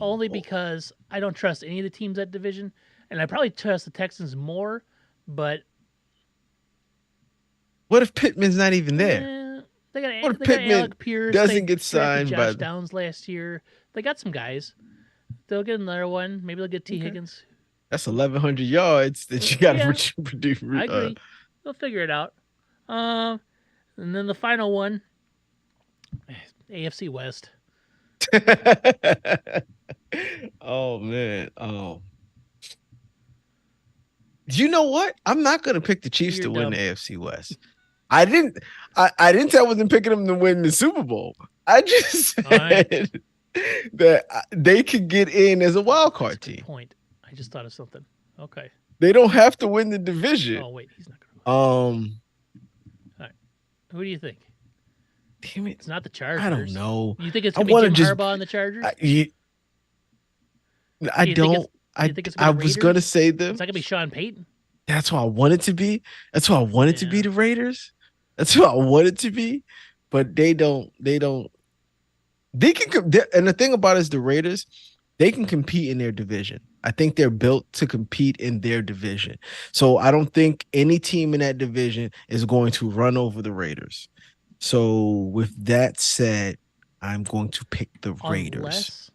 S1: only because I don't trust any of the teams that division. And I probably trust the Texans more, but...
S2: What if Pittman's not even there?
S1: They got Alec Pierce.
S2: Doesn't get signed
S1: Josh Downs last year. They got some guys. They'll get another one. Maybe they'll get T. Higgins.
S2: That's 1,100 yards that you got to produce.
S1: I agree. They'll figure it out. And then the final one, AFC West.
S2: Oh man. Oh. You know what? I'm not going to pick the Chiefs to win the AFC West. I didn't say I wasn't picking them to win the Super Bowl. I just said that they could get in as a wild card team.
S1: Point. I just thought of something. Okay.
S2: They don't have to win the division.
S1: Oh wait, he's not going
S2: to. All
S1: right. Who do you think?
S2: Damn it!
S1: It's not the Chargers.
S2: I don't know.
S1: You think it's going to be Jim Harbaugh and the Chargers?
S2: I don't. I was going to say them.
S1: It's not going to be Sean Payton.
S2: That's who I want it to be. That's who I want it to be. The Raiders. That's who I want it to be. But they don't. They can. And the thing about it is the Raiders, they can compete in their division. I think they're built to compete in their division. So I don't think any team in that division is going to run over the Raiders. So with that said, I'm going to pick the Raiders.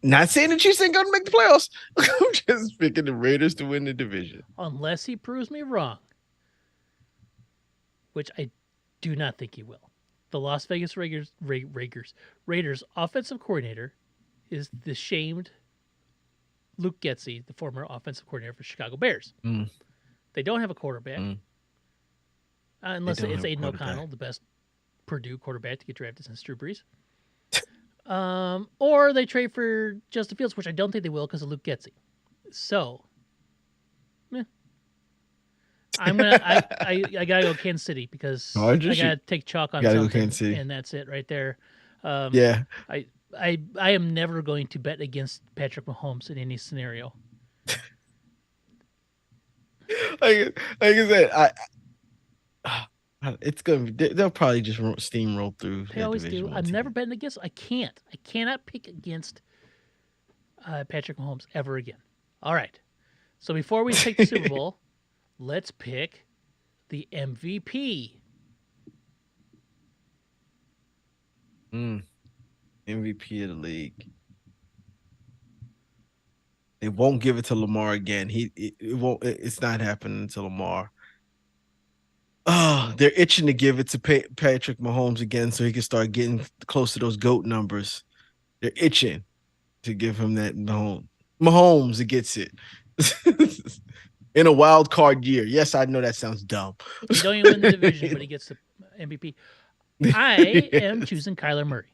S2: Not saying the Chiefs ain't going to make the playoffs. I'm just picking the Raiders to win the division.
S1: Unless he proves me wrong, which I do not think he will. The Las Vegas Raiders offensive coordinator is the shamed Luke Getsy, the former offensive coordinator for Chicago Bears. They don't have a quarterback. Unless it's Aiden O'Connell, the best Purdue quarterback to get drafted since Drew Brees. Or they trade for Justin Fields, which I don't think they will because of Luke Getsy. So, I gotta go Kansas City because I gotta take chalk on
S2: gotta go
S1: something,
S2: Kansas City.
S1: and that's it right there.
S2: Yeah.
S1: I am never going to bet against Patrick Mahomes in any scenario.
S2: like I said, it's gonna be. They'll probably just steamroll through.
S1: They always do. I'm never betting against. I cannot pick against Patrick Mahomes ever again. All right. So before we pick the Super Bowl, let's pick the MVP.
S2: MVP of the league. They won't give it to Lamar again. It won't. It's not happening to Lamar. Oh, they're itching to give it to Patrick Mahomes again so he can start getting close to those GOAT numbers. They're itching to give him that Mahomes. Mahomes gets it. In a wild card year. Yes, I know that sounds dumb.
S1: He don't even win the division, but he gets the MVP. I am choosing Kyler Murray.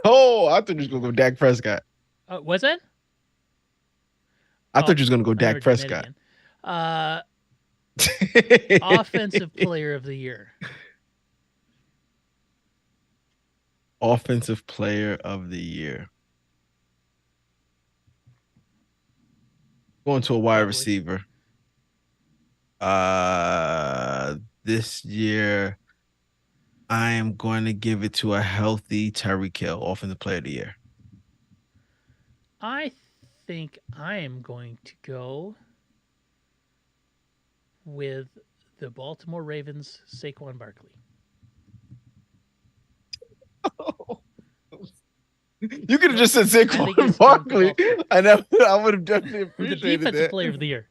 S2: Oh, I thought you was going to go Dak Prescott.
S1: Was that?
S2: I thought you was going to go Dak Prescott.
S1: Offensive Player of the Year.
S2: Offensive Player of the Year. Going to a wide receiver. This year, I am going to give it to a healthy Tyreek Hill, Offensive Player of the Year.
S1: I think I am going to go with the Baltimore Ravens' Saquon Barkley.
S2: You could have just said Saquon Barkley. I would have definitely appreciated
S1: the Defensive Player of the Year.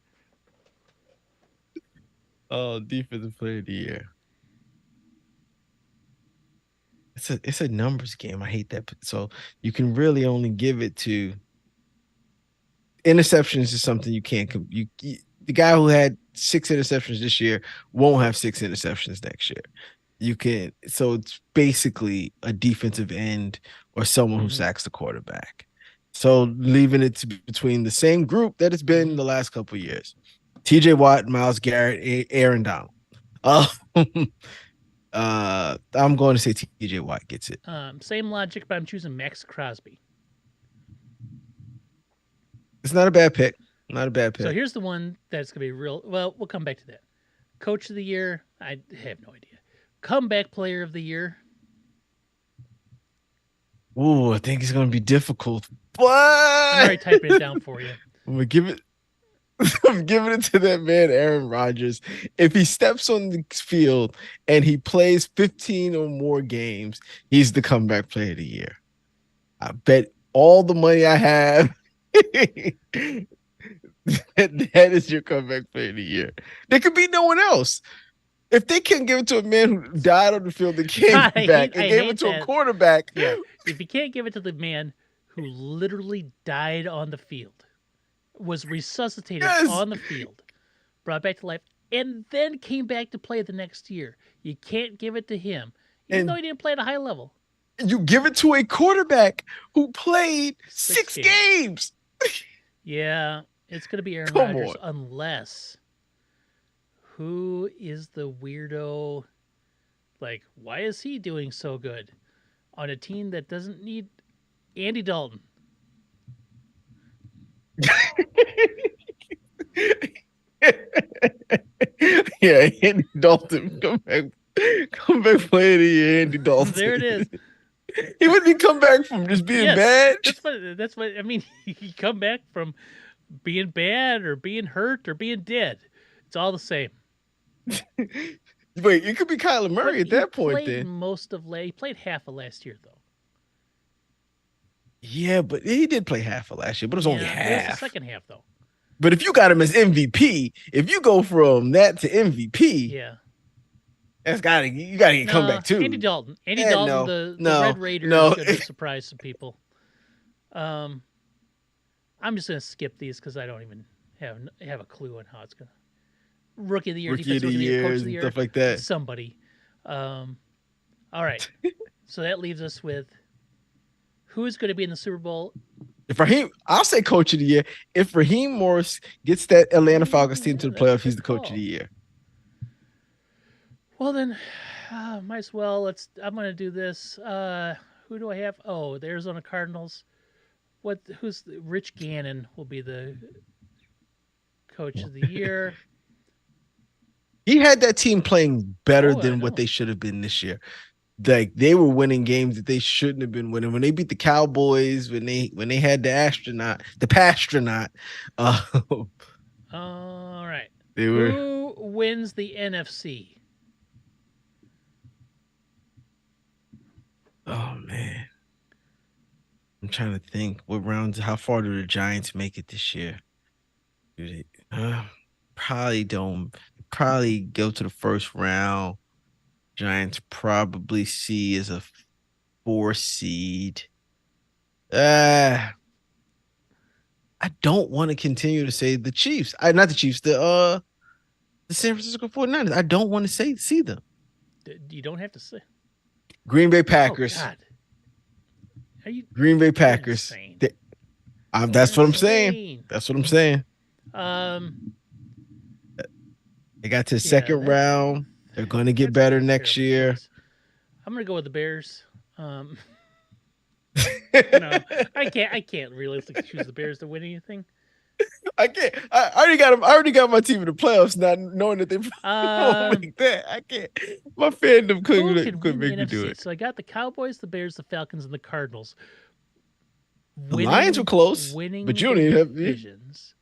S2: Oh, Defensive Player of the Year. It's a numbers game. I hate that. So you can really only give it to interceptions. Is something you can't. The guy who had 6 interceptions this year won't have 6 interceptions next year. You can. So it's basically a defensive end or someone who sacks the quarterback. So leaving it between the same group that it's been the last couple of years. TJ Watt, Myles Garrett, Aaron Donald. I'm going to say TJ Watt gets it.
S1: Same logic, but I'm choosing Max Crosby.
S2: It's not a bad pick. Not a bad pick.
S1: So here's the one that's going to be real. Well, we'll come back to that. Coach of the Year, I have no idea. Comeback Player of the Year.
S2: Ooh, I think it's going to be difficult. But
S1: I'm already typing it down for you.
S2: I'm going to give it. I'm giving it to that man, Aaron Rodgers. If he steps on the field and he plays 15 or more games, he's the comeback player of the year. I bet all the money I have that is your comeback player of the year. There could be no one else. If they can't give it to a man who died on the field and came back and gave it to a quarterback.
S1: Yeah. If you can't give it to the man who literally died on the field, was resuscitated on the field, brought back to life, and then came back to play the next year. You can't give it to him, even though he didn't play at a high level.
S2: You give it to a quarterback who played 6 games.
S1: Yeah, it's going to be Aaron Rodgers unless who is the weirdo? Like, why is he doing so good on a team that doesn't need Andy Dalton?
S2: Yeah, Andy Dalton, come back, play the year, Andy Dalton.
S1: There it is.
S2: He wouldn't come back from just being bad.
S1: That's what I mean. He come back from being bad or being hurt or being dead. It's all the same.
S2: Wait, it could be Kyler Murray at that point. Then
S1: he played half of last year though.
S2: Yeah, but he did play half of last year, but it was only half.
S1: It was the second half though.
S2: But if you got him as MVP, if you go from that to MVP,
S1: yeah,
S2: you gotta get come back too.
S1: Andy Dalton, the Red Raiders should have surprised some people. I'm just gonna skip these because I don't even have a clue on how it's gonna. Rookie of the year,
S2: Rookie of the year,
S1: Coach of the year,
S2: stuff like that.
S1: Somebody. Um, all right. So that leaves us with who is going to be in the Super Bowl.
S2: If Raheem, I'll say coach of the year. If Raheem Morris gets that Atlanta Falcons team
S1: Yeah,
S2: to the
S1: that's a
S2: playoff, he's
S1: good
S2: the coach of the
S1: call.
S2: year.
S1: Well then, might as well. I'm going to do this. Who do I have? Oh, the Arizona Cardinals. What? Who's Rich Gannon will be the coach of the year.
S2: He had that team playing better
S1: Oh, I
S2: than what
S1: know.
S2: they should have been this year. Like they were winning games that they shouldn't have been winning. When they beat the Cowboys, when they had the pastronaut, uh,
S1: All right.
S2: they were.
S1: Who wins the NFC?
S2: Oh man, I'm trying to think. What rounds? How far do the Giants make it this year? Do they, probably don't. Probably go to the first round. Giants probably see as a 4 seed. Uh I don't want to continue to say the Chiefs. Not the Chiefs, the San Francisco 49ers. I don't want to say see them.
S1: You don't have to say.
S2: Green Bay
S1: Oh
S2: Packers.
S1: God, are you?
S2: Green Bay
S1: You're
S2: Packers.
S1: insane. You're
S2: That's what I'm saying.
S1: insane.
S2: That's what I'm saying.
S1: Um,
S2: They got to the
S1: yeah,
S2: second round. They're going to get
S1: that's a
S2: better next
S1: terrible
S2: year.
S1: choice. I'm gonna go with the Bears. Um, no, I can't realistically choose the Bears to win anything.
S2: I can't. I already got them. I already got my team in the playoffs, not knowing that they won't
S1: Um,
S2: make that. I can't. My fandom
S1: who
S2: couldn't
S1: can win the
S2: make me do
S1: NFC?
S2: it.
S1: So I got the Cowboys, the Bears, the Falcons, and the Cardinals
S2: The Lions were close, but
S1: winning
S2: you don't even have.
S1: divisions.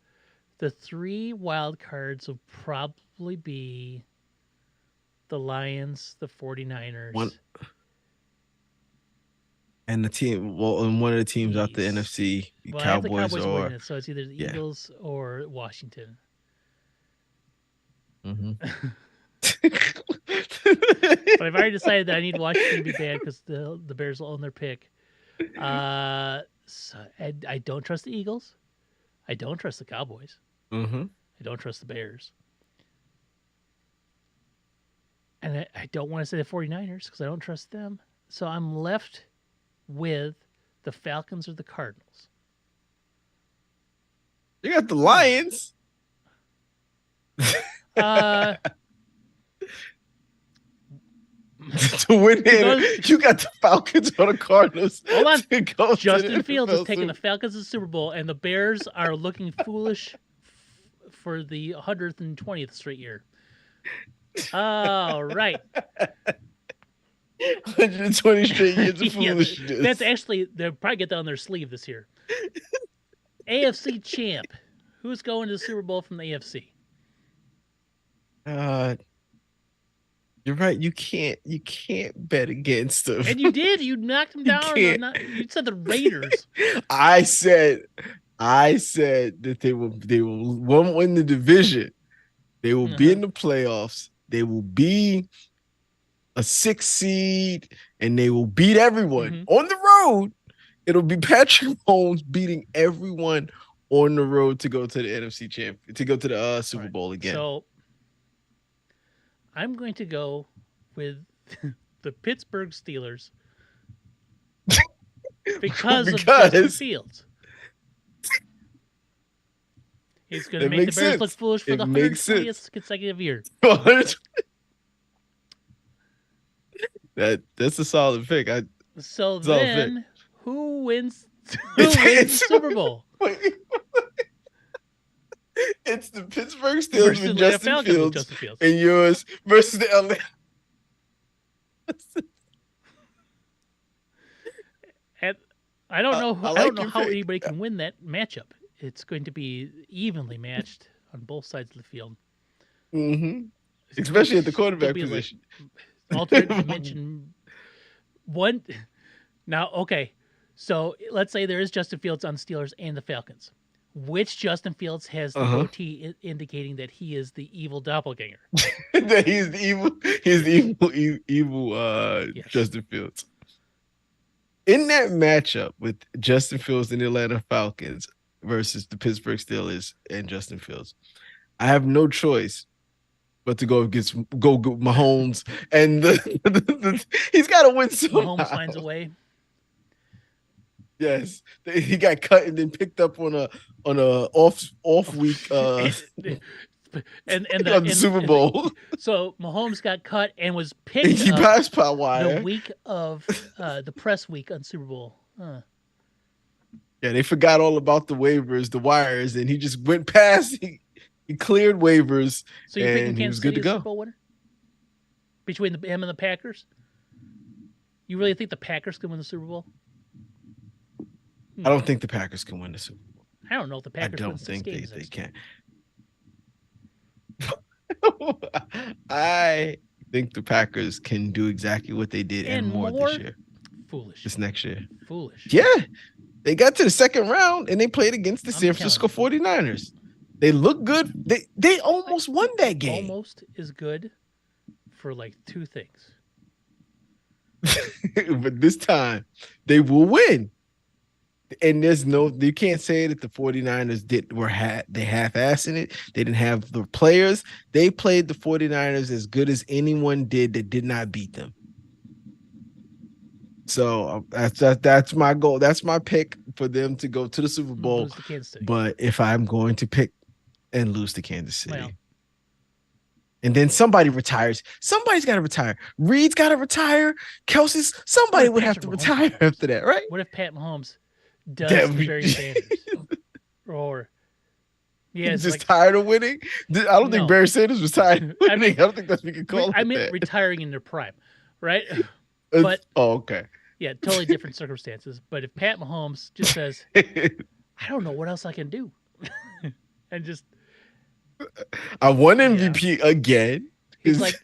S1: The three wild cards will probably be the Lions, the 49ers.
S2: One and the team. Well, and one of the teams out the
S1: East.
S2: NFC,
S1: Well, I have the
S2: Cowboys
S1: Cowboys
S2: or
S1: winning it, so it's either the
S2: yeah.
S1: Eagles or Washington.
S2: Mm-hmm.
S1: But I've already decided that I need Washington to be bad because the Bears will own their pick. So I don't trust the Eagles. I don't trust the Cowboys.
S2: Mm-hmm.
S1: I don't trust the Bears. And I don't want to say the 49ers because I don't trust them. So I'm left with the Falcons or the Cardinals.
S2: You got the Lions.
S1: Uh,
S2: to win it, you got the Falcons or the Cardinals.
S1: Hold on.
S2: to go to
S1: Justin
S2: the
S1: Fields is
S2: NFL
S1: taking the
S2: Super-
S1: Falcons to the Super Bowl, and the Bears are looking foolish for the 120th straight year. All right.
S2: 120 straight years of
S1: Yeah,
S2: foolishness.
S1: that's actually, they'll probably get that on their sleeve this year. AFC champ. Who's going to the Super Bowl from the AFC?
S2: You're right. You can't bet against them.
S1: And you did. You knocked them down. You said the Raiders.
S2: I said that they will won't win the division. They will be in the playoffs. They will be a 6 seed, and they will beat everyone on the road. It'll be Patrick Mahomes beating everyone on the road to go to the NFC champion, to go to the Super Bowl again.
S1: So I'm going to go with the Pittsburgh Steelers because of Justin Fields. He's going to make the Bears look foolish for the 120th consecutive year.
S2: That's a solid pick.
S1: So then, who wins the Super Bowl?
S2: It's the Pittsburgh Steelers with Justin Fields, and yours versus the LA.
S1: And I don't know. I don't know how anybody can win that matchup. It's going to be evenly matched on both sides of the field.
S2: Mm-hmm. Especially at the quarterback position.
S1: Like alternate dimension. One. Now, okay. So let's say there is Justin Fields on Steelers and the Falcons. Which Justin Fields has the goatee indicating that he is the evil doppelganger?
S2: That he's the evil yes. Justin Fields. In that matchup with Justin Fields and the Atlanta Falcons versus the Pittsburgh Steelers and Justin Fields, I have no choice but to go against go Mahomes, and he's got to win somehow.
S1: Mahomes finds a way.
S2: Yes, he got cut and then picked up on a off week.
S1: And
S2: on the Super Bowl.
S1: So Mahomes got cut and was picked
S2: He
S1: up
S2: passed by wire
S1: the week of the press week on Super Bowl.
S2: Yeah, they forgot all about the waivers, the wires, and he just went past. He cleared waivers,
S1: so you're picking
S2: and he was
S1: Kansas
S2: good
S1: City
S2: to
S1: as
S2: go.
S1: Super Bowl winner between him and the Packers? You really think the Packers can win the Super Bowl?
S2: I don't think the Packers can win the Super Bowl.
S1: I don't know if the Packers.
S2: I don't think
S1: games
S2: they can. I think the Packers can do exactly what they did and more this year.
S1: Foolish.
S2: This next year.
S1: Foolish.
S2: Yeah. They got to the second round and they played against the San Francisco 49ers. They look good. They almost won that game.
S1: Almost is good for like two things.
S2: But this time they will win. And you can't say that the 49ers they half-assing it. They didn't have the players. They played the 49ers as good as anyone did that did not beat them. So that's my goal. That's my pick for them to go to the Super Bowl. But if I'm going to pick and lose to Kansas City. Well, and then somebody retires. Somebody's got to retire. Reed's got to retire. Kelsey's. Somebody would have to retire after that, right?
S1: What if Pat Mahomes does Barry Sanders? Or
S2: he's just tired of winning? I don't think Barry Sanders was tired of winning. I don't think that's what we can call it.
S1: I mean, retiring in their prime, right? But
S2: okay.
S1: Yeah, totally different circumstances. But if Pat Mahomes just says, I don't know what else I can do. And just
S2: I won MVP again.
S1: He's like,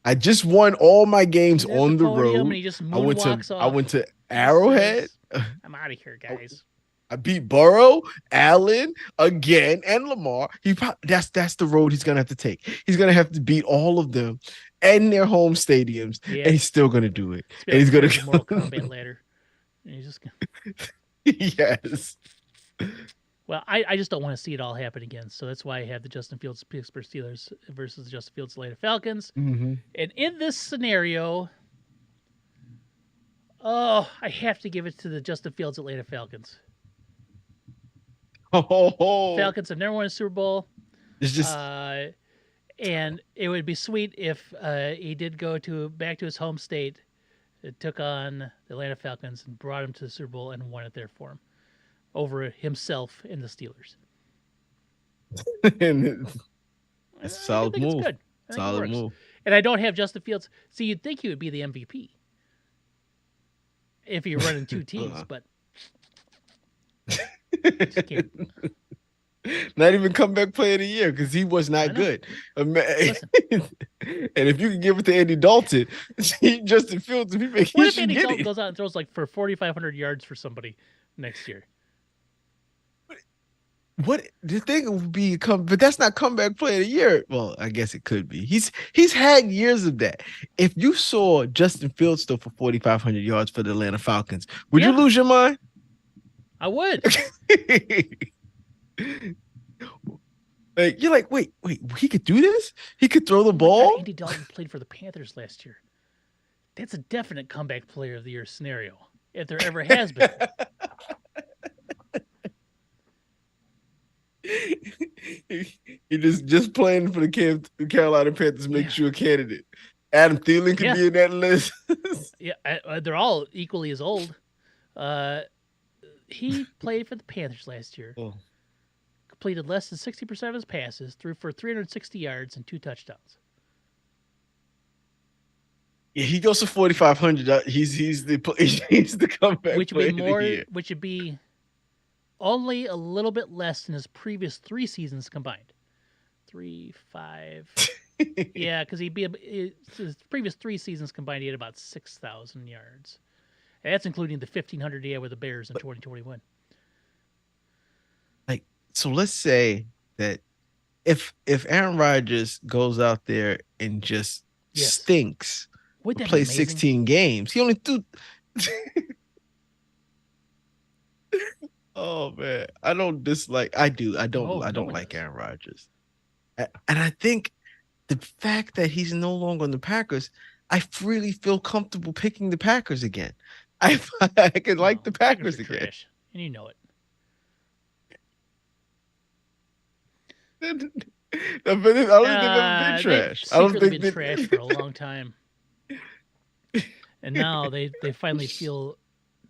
S2: I just won all my games on the road.
S1: And he just I
S2: went to Arrowhead.
S1: I'm out of here, guys.
S2: I beat Burrow, Allen again, and Lamar. That's the road he's gonna have to take. He's gonna have to beat all of them in their home stadiums, and he's still gonna do it. And he's gonna
S1: Mortal Kombat ladder. And he's just gonna...
S2: Yes.
S1: Well, I just don't want to see it all happen again. So that's why I have the Justin Fields Pittsburgh Steelers versus the Justin Fields Atlanta Falcons.
S2: Mm-hmm.
S1: And in this scenario, I have to give it to the Justin Fields Atlanta Falcons. Falcons have never won a Super Bowl.
S2: It's just
S1: and it would be sweet if he did go back to his home state, took on the Atlanta Falcons and brought him to the Super Bowl and won it there for him over himself and the Steelers.
S2: And it's a solid move. Solid move.
S1: And I don't have Justin Fields. See, you'd think he would be the MVP if you're running two teams, but
S2: not even comeback player of the year because he was not good. And if you can give it to Andy Dalton, Justin Fields,
S1: what if Andy Dalton goes out and throws like for 4,500 yards for somebody next year?
S2: What the thing would be but that's not comeback player of the year. Well, I guess it could be. He's had years of that. If you saw Justin Fields throw for 4,500 yards for the Atlanta Falcons, would you lose your mind?
S1: I would.
S2: Like you're like, wait, he could do this? He could throw the ball?
S1: Andy Dalton played for the Panthers last year. That's a definite comeback player of the year scenario, if there ever has been.
S2: He just playing for the Carolina Panthers makes you a candidate. Adam Thielen could be in that list.
S1: They're all equally as old. He played for the Panthers last year.
S2: Oh.
S1: Completed less than 60% of his passes, threw for 360 yards and 2 touchdowns.
S2: Yeah, he goes to 4,500. He's the comeback.
S1: Which would be only a little bit less than his previous 3 seasons combined. 3, 5. Yeah, because his previous 3 seasons combined, he had about 6,000 yards. And that's including the 1,500 he had with the Bears in 2021.
S2: So let's say that if Aaron Rodgers goes out there and just stinks, plays 16 games, he only threw. Oh man, I don't dislike. I do. I don't like Aaron Rodgers, and I think the fact that he's no longer on the Packers, I freely feel comfortable picking the Packers again. I I could like
S1: No,
S2: the
S1: Packers
S2: Packers
S1: are
S2: again.
S1: trash, and you know it.
S2: I don't think they've ever been
S1: They've
S2: trash. I don't
S1: secretly
S2: think
S1: been trash for a
S2: that.
S1: long time, and now they finally feel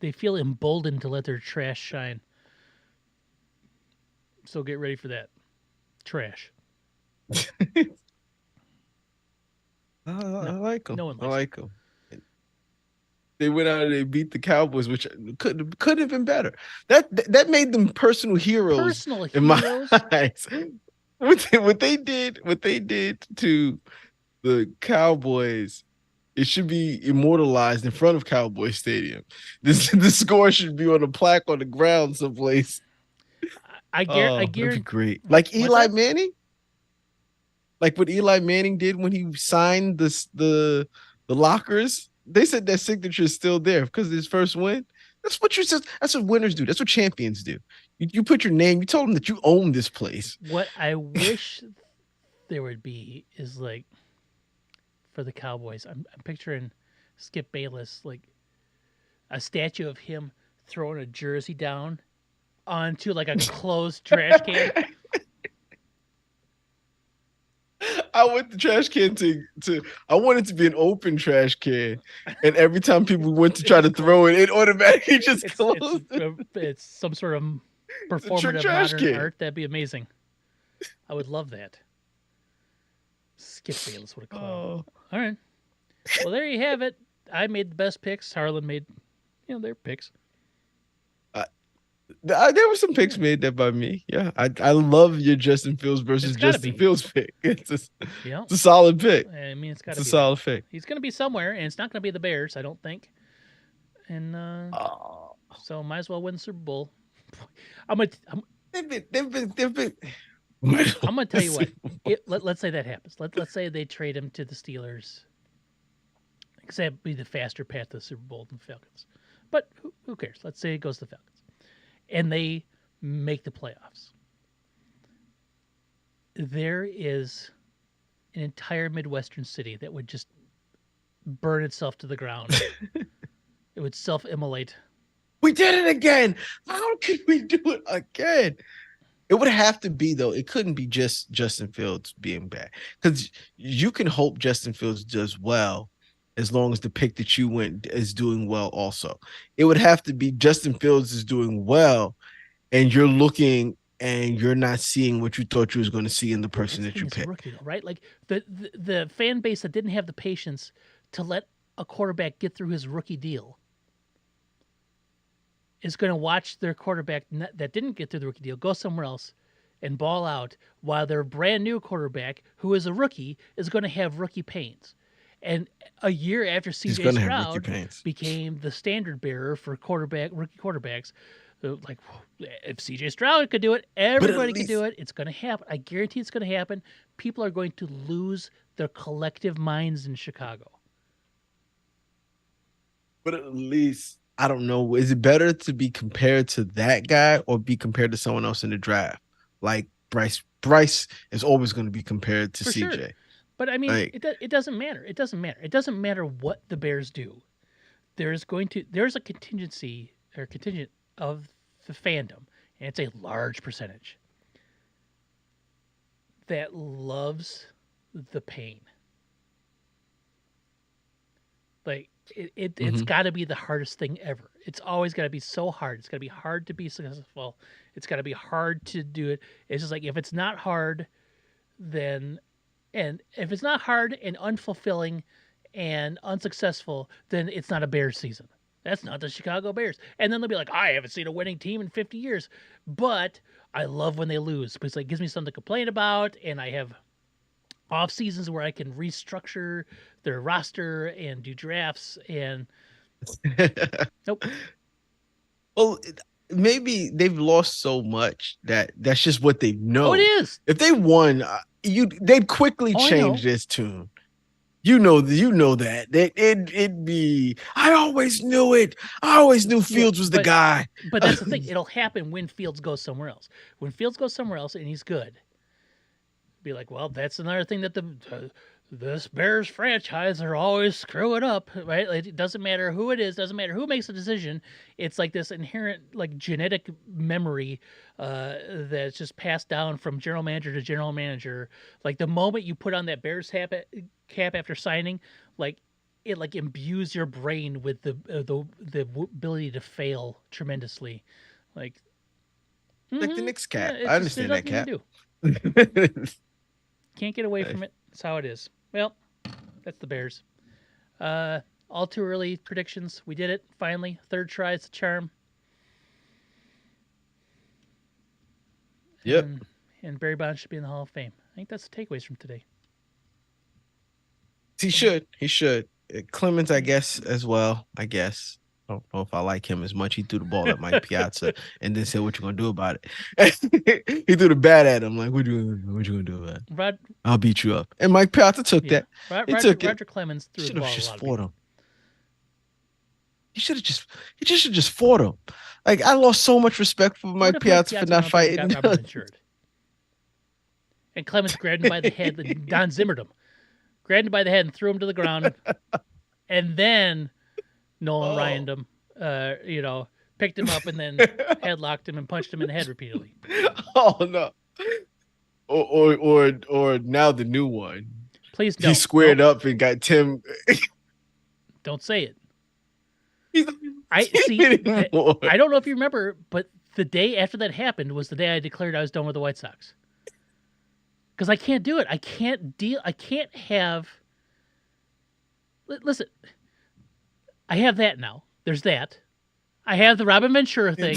S1: emboldened to let their trash shine. So get ready for that trash.
S2: I
S1: No,
S2: like them.
S1: no one
S2: I
S1: likes them.
S2: like them. They went out and they beat the Cowboys, which could have been better. That made them personal heroes
S1: Personal
S2: in my
S1: heroes.
S2: eyes. What they did to the Cowboys, it should be immortalized in front of Cowboy Stadium. The score should be on a plaque on the ground someplace.
S1: I
S2: Oh, that'd be
S1: guarantee.
S2: great. Like
S1: What's
S2: Eli
S1: that?
S2: Manning, like what Eli Manning did when he signed the lockers. They said that signature is still there because of his first win. That's what you said. That's what winners do. That's what champions do. You put your name. You told them that you own this place.
S1: What I wish there would be is like for the Cowboys. I'm picturing Skip Bayless like a statue of him throwing a jersey down onto like a closed trash can.
S2: I want the trash can to I want it to be an open trash can, and every time people went to try to throw it, it automatically just closed.
S1: It's some sort of
S2: It's a trick
S1: performative
S2: trash
S1: modern
S2: can.
S1: art. That'd be amazing. I would love that. Skip Bayless, what a clown.
S2: Oh.
S1: All right. Well, there you have it. I made the best picks. Harlan made, their picks.
S2: There were some picks made there by me. Yeah, I love your Justin Fields versus
S1: It's gotta
S2: Justin
S1: be.
S2: Fields pick.
S1: Yeah.
S2: It's a solid pick.
S1: I mean, it's got
S2: It's
S1: to
S2: a
S1: be there.
S2: solid pick.
S1: He's going to be somewhere, and it's not going to be the Bears, I don't think. And
S2: Oh,
S1: so might as well win the Super Bowl. I'm gonna
S2: they've been.
S1: I'm gonna tell you what. Let's say that happens. Let's say they trade him to the Steelers. Because that'd be the faster path to the Super Bowl than the Falcons. But who cares? Let's say it goes to the Falcons, and they make the playoffs. There is an entire Midwestern city that would just burn itself to the ground. It would self-immolate.
S2: We did it again. How could we do it again? It would have to be though. It couldn't be just Justin Fields being bad because you can hope Justin Fields does well as long as the pick that you went is doing well. Also, it would have to be Justin Fields is doing well, and you're looking and you're not seeing what you thought you was going to see in the person that you picked.
S1: Rookie, though, right? Like the fan base that didn't have the patience to let a quarterback get through his rookie deal is going to watch their quarterback that didn't get through the rookie deal go somewhere else and ball out while their brand new quarterback, who is a rookie, is going to have rookie pains. And a year after CJ Stroud became the standard bearer for rookie quarterbacks, like if CJ Stroud could do it, everybody can do it. It's going to happen. I guarantee it's going to happen. People are going to lose their collective minds in Chicago.
S2: But at least I don't know. Is it better to be compared to that guy or be compared to someone else in the draft? Like Bryce. Bryce is always going to be compared to
S1: For
S2: CJ.
S1: Sure. But I mean, it doesn't matter. It doesn't matter. It doesn't matter what the Bears do. There's a contingent of the fandom, and it's a large percentage that loves the pain. Like it's got to be the hardest thing ever. It's always got to be so hard. It's got to be hard to be successful. It's got to be hard to do it. It's just like if it's not hard, then if it's not hard and unfulfilling and unsuccessful, then it's not a Bears season. That's not the Chicago Bears. And then they'll be like, I haven't seen a winning team in 50 years. But I love when they lose because it gives me something to complain about, and I have off seasons where I can restructure their roster and do drafts and nope.
S2: Well, maybe they've lost so much that's just what they know.
S1: Oh, it is.
S2: If they won, they'd quickly change this tune. You know that it'd be. I always knew it. I always knew Fields was the guy.
S1: But that's the thing. It'll happen when Fields goes somewhere else. When Fields goes somewhere else and he's good, Be like, well, that's another thing that this Bears franchise are always screwing up, right? Like, it doesn't matter who it is, doesn't matter who makes the decision. It's like this inherent like genetic memory that's just passed down from general manager to general manager. Like the moment you put on that Bears cap after signing, like it like imbues your brain with the ability to fail tremendously. Like
S2: Like the Knicks cap.
S1: yeah,
S2: I
S1: just, there's
S2: understand that
S1: nothing you can do.
S2: cap.
S1: Can't get away from it. That's how it is. Well, that's the Bears. All too early predictions. We did it finally. Third try is the charm.
S2: Yep.
S1: And Barry Bonds should be in the Hall of Fame. I think that's the takeaways from today.
S2: He should. He should. Clemens, I guess, as well. I guess. I don't know if I like him as much. He threw the ball at Mike Piazza and then said, "What you gonna do about it?" He threw the bat at him, like, "What you gonna do about it? I'll beat you up." And Mike Piazza took that. He took it.
S1: Roger Clemens threw the ball
S2: just
S1: a lot
S2: fought him. He should have just fought him. Like, I lost so much respect for Mike Piazza for not fighting.
S1: And Clemens grabbed him by the head. Don Zimmered him. Grabbed him by the head and threw him to the ground. And then Nolan Ryan'd him, picked him up and then headlocked him and punched him in the head repeatedly.
S2: Oh no. Or now the new one.
S1: Please don't.
S2: He squared up and got Tim.
S1: Don't say it.
S2: I
S1: don't know if you remember, but the day after that happened was the day I declared I was done with the White Sox. Because I can't do it. I can't have. Listen, I have that now. There's that. I have the Robin Ventura thing.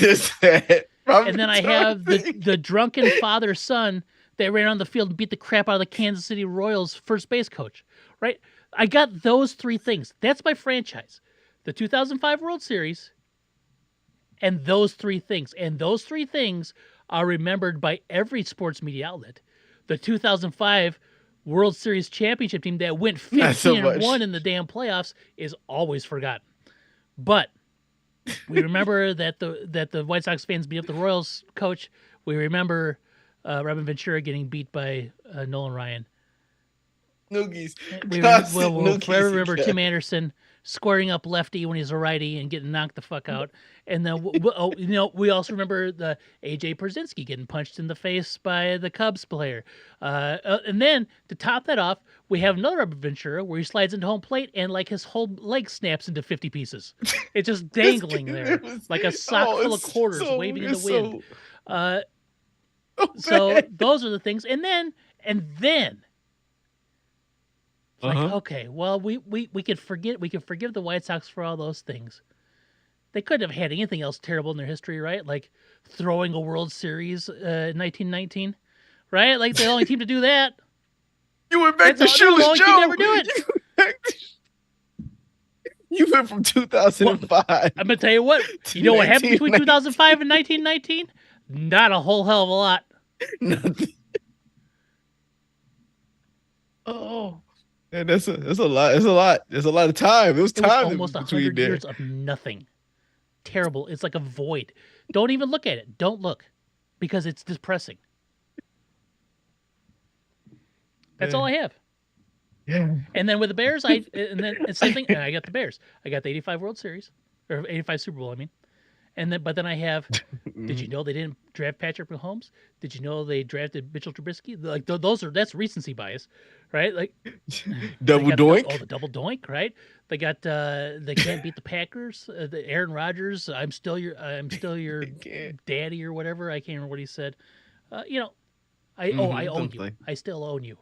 S1: And then I have the drunken father-son that ran on the field and beat the crap out of the Kansas City Royals first base coach. Right? I got those three things. That's my franchise. The 2005 World Series and those three things. And those three things are remembered by every sports media outlet. The 2005 World Series championship team that went 15-1 in the damn playoffs is always forgotten. But we remember that the White Sox fans beat up the Royals coach. We remember Robin Ventura getting beat by Nolan Ryan.
S2: Noogies.
S1: We'll forever remember Tim Anderson squaring up lefty when he's a righty and getting knocked the fuck out. And then, we also remember the A.J. Pierzynski getting punched in the face by the Cubs player. And then, to top that off, we have another Robin Ventura where he slides into home plate and, like, his whole leg snaps into 50 pieces. It's just dangling there like a sock full of quarters waving in the wind. So those are the things. And then... Like, okay, well, we could forgive the White Sox for all those things. They couldn't have had anything else terrible in their history, right? Like throwing a World Series in 1919, right? Like the only team to do that.
S2: You went back to Shoeless Joe.
S1: You never do it.
S2: You went from 2005.
S1: I'm gonna tell you what. You know what happened between 2005 and 1919? Not a whole hell of a lot.
S2: Nothing. Oh. And that's a lot. There's a lot. There's a lot of time. It was
S1: almost 100 years of nothing. Terrible. It's like a void. Don't even look at it. Don't look, because it's depressing. That's all I have.
S2: Yeah.
S1: And then with the Bears, and then it's the same thing. I got the Bears. I got the 85 World Series or 85 Super Bowl. I mean. But then I have. Did you know they didn't draft Patrick Mahomes? Did you know they drafted Mitchell Trubisky? Like that's recency bias, right? Like
S2: double doink.
S1: The double doink, right? They got they can't beat the Packers. The Aaron Rodgers. I'm still your daddy or whatever. I can't remember what he said. I own you. I still own you.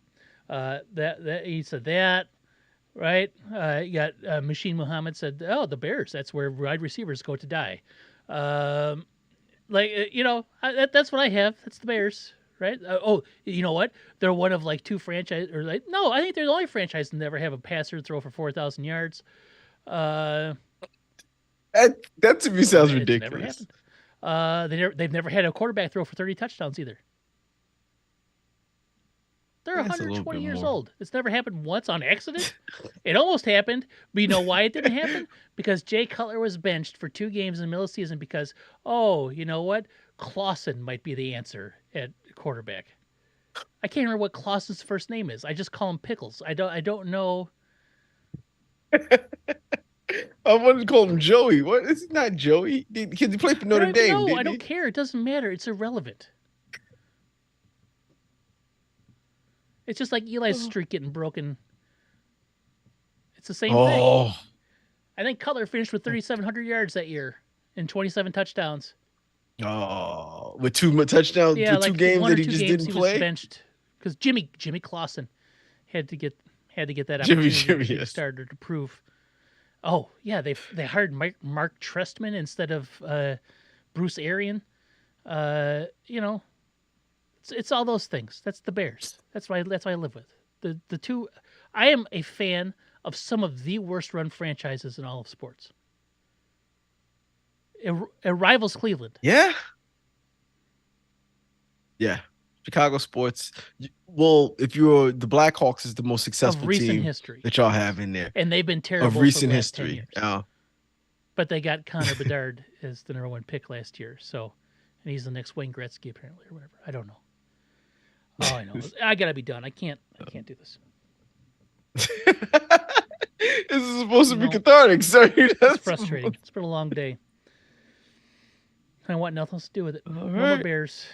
S1: That he said that. Right? You got Machine Muhammad said, "Oh, the Bears. That's where wide receivers go to die." That's what I have. That's the Bears, right? You know what? They're one of like two franchise, no, I think they're the only franchise to never have a passer throw for 4,000 yards.
S2: That to me sounds ridiculous.
S1: Never happened. They've never had a quarterback throw for 30 touchdowns either. They're 120 years old. It's never happened once on accident. It almost happened, but you know why it didn't happen? Because Jay Cutler was benched for 2 games in the middle of the season because, you know what? Clausen might be the answer at quarterback. I can't remember what Klaus's first name is. I just call him Pickles. I don't know.
S2: I wanted to call him Joey. What is he not Joey? Because he played for
S1: I
S2: Notre
S1: don't even
S2: Dame,
S1: know. I
S2: didn't
S1: don't
S2: he?
S1: care. It doesn't matter. It's irrelevant. It's just like Eli's streak getting broken. It's the same thing.
S2: Oh,
S1: I think Cutler finished with 3,700 yards that year and 27 touchdowns.
S2: oh, with 2 touchdowns,
S1: Yeah,
S2: with two
S1: like
S2: games
S1: one or
S2: that he
S1: two
S2: just
S1: games
S2: didn't
S1: he was
S2: play.
S1: benched because Jimmy Clausen had to get that
S2: Jimmy,
S1: opportunity to be the
S2: yes.
S1: starter to prove. Oh yeah, they hired Mark Trestman instead of Bruce Arian. You know, it's all those things. That's the Bears. That's why I live with the two. I am a fan of some of the worst run franchises in all of sports. It rivals Cleveland.
S2: Yeah, yeah. Chicago sports. Well, if you're the Blackhawks, is the most
S1: Of
S2: successful
S1: recent
S2: team
S1: history,
S2: that y'all
S1: yes.
S2: have in there
S1: And they've been
S2: of
S1: terrible
S2: recent
S1: for the last 10
S2: history.
S1: years.
S2: Oh,
S1: But they got Connor Bedard as the number 1 pick last year. So, and he's the next Wayne Gretzky apparently or whatever. I don't know. Oh, I know. I gotta be done. I can't do this.
S2: this is supposed to be
S1: No.
S2: cathartic, sir.
S1: It's frustrating. It's been a long day. I want nothing else to do with it. No more Bears.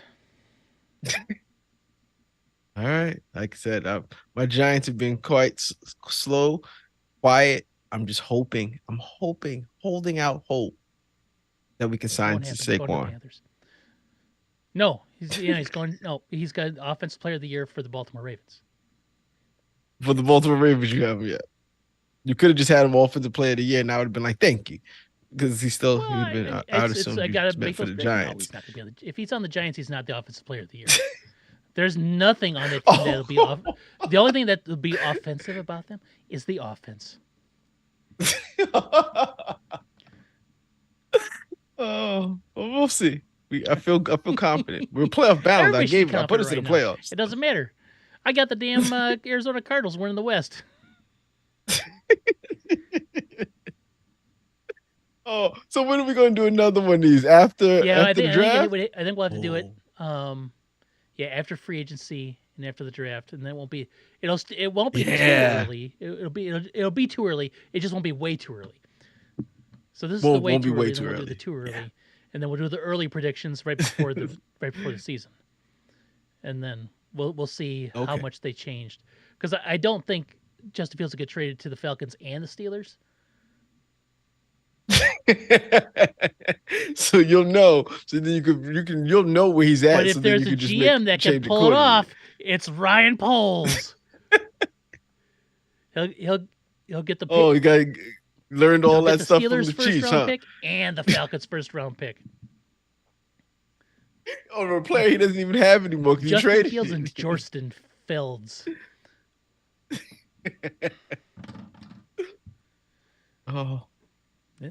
S2: All right. Like I said, my Giants have been quite slow, quiet. I'm just hoping. I'm hoping, holding out hope that we can sign
S1: Won't happen. Going to the
S2: Saquon.
S1: Panthers. No, he's going. No, he's got Offensive Player of the Year for the Baltimore Ravens.
S2: For the Baltimore Ravens, you haven't yet. You could have just had him Offensive Player of the Year, and I would have been like, "Thank you," because he's still.
S1: Well,
S2: he would have been. I would assume
S1: I
S2: he
S1: gotta
S2: was meant
S1: make
S2: for
S1: those
S2: the
S1: picks. No,
S2: Giants.
S1: he's not gonna be on the, if he's on the Giants, he's not the Offensive Player of the Year. There's nothing on that team that'll be off. The only thing that will be offensive about them is the offense.
S2: Oh, well, we'll see. I feel confident. We're playoff bound.
S1: Everybody should be
S2: I put us
S1: confident
S2: in the
S1: right now.
S2: playoffs.
S1: It doesn't matter. I got the damn Arizona Cardinals winning the West.
S2: Oh, so when are we going to do another one of these after the draft?
S1: I think we'll have to do it. Yeah, after free agency and after the draft, and then it won't be. It won't be too early. It'll be too early. It just won't be way too early. So this is the way too early. Then we'll do the too early, and then we'll do the early predictions right before the season, and then we'll see how much they changed. Because I don't think Justin Fields will get traded to the Falcons and the Steelers.
S2: So you'll know. So then you'll know where he's at.
S1: But if
S2: so
S1: there's a GM that can pull it off, it's Ryan Poles. he'll get the pick.
S2: Oh, he got learned all that stuff from the
S1: Steelers'
S2: Chiefs,
S1: first round pick and the Falcons' first round pick.
S2: Oh, the player he doesn't even have anymore because he
S1: Justin
S2: traded.
S1: Fields and Jorsten Fields.
S2: Oh,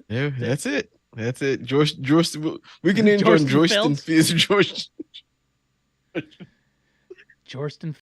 S2: yeah, that's it. That's it. We can name Jorsten Fields.
S1: Jorsten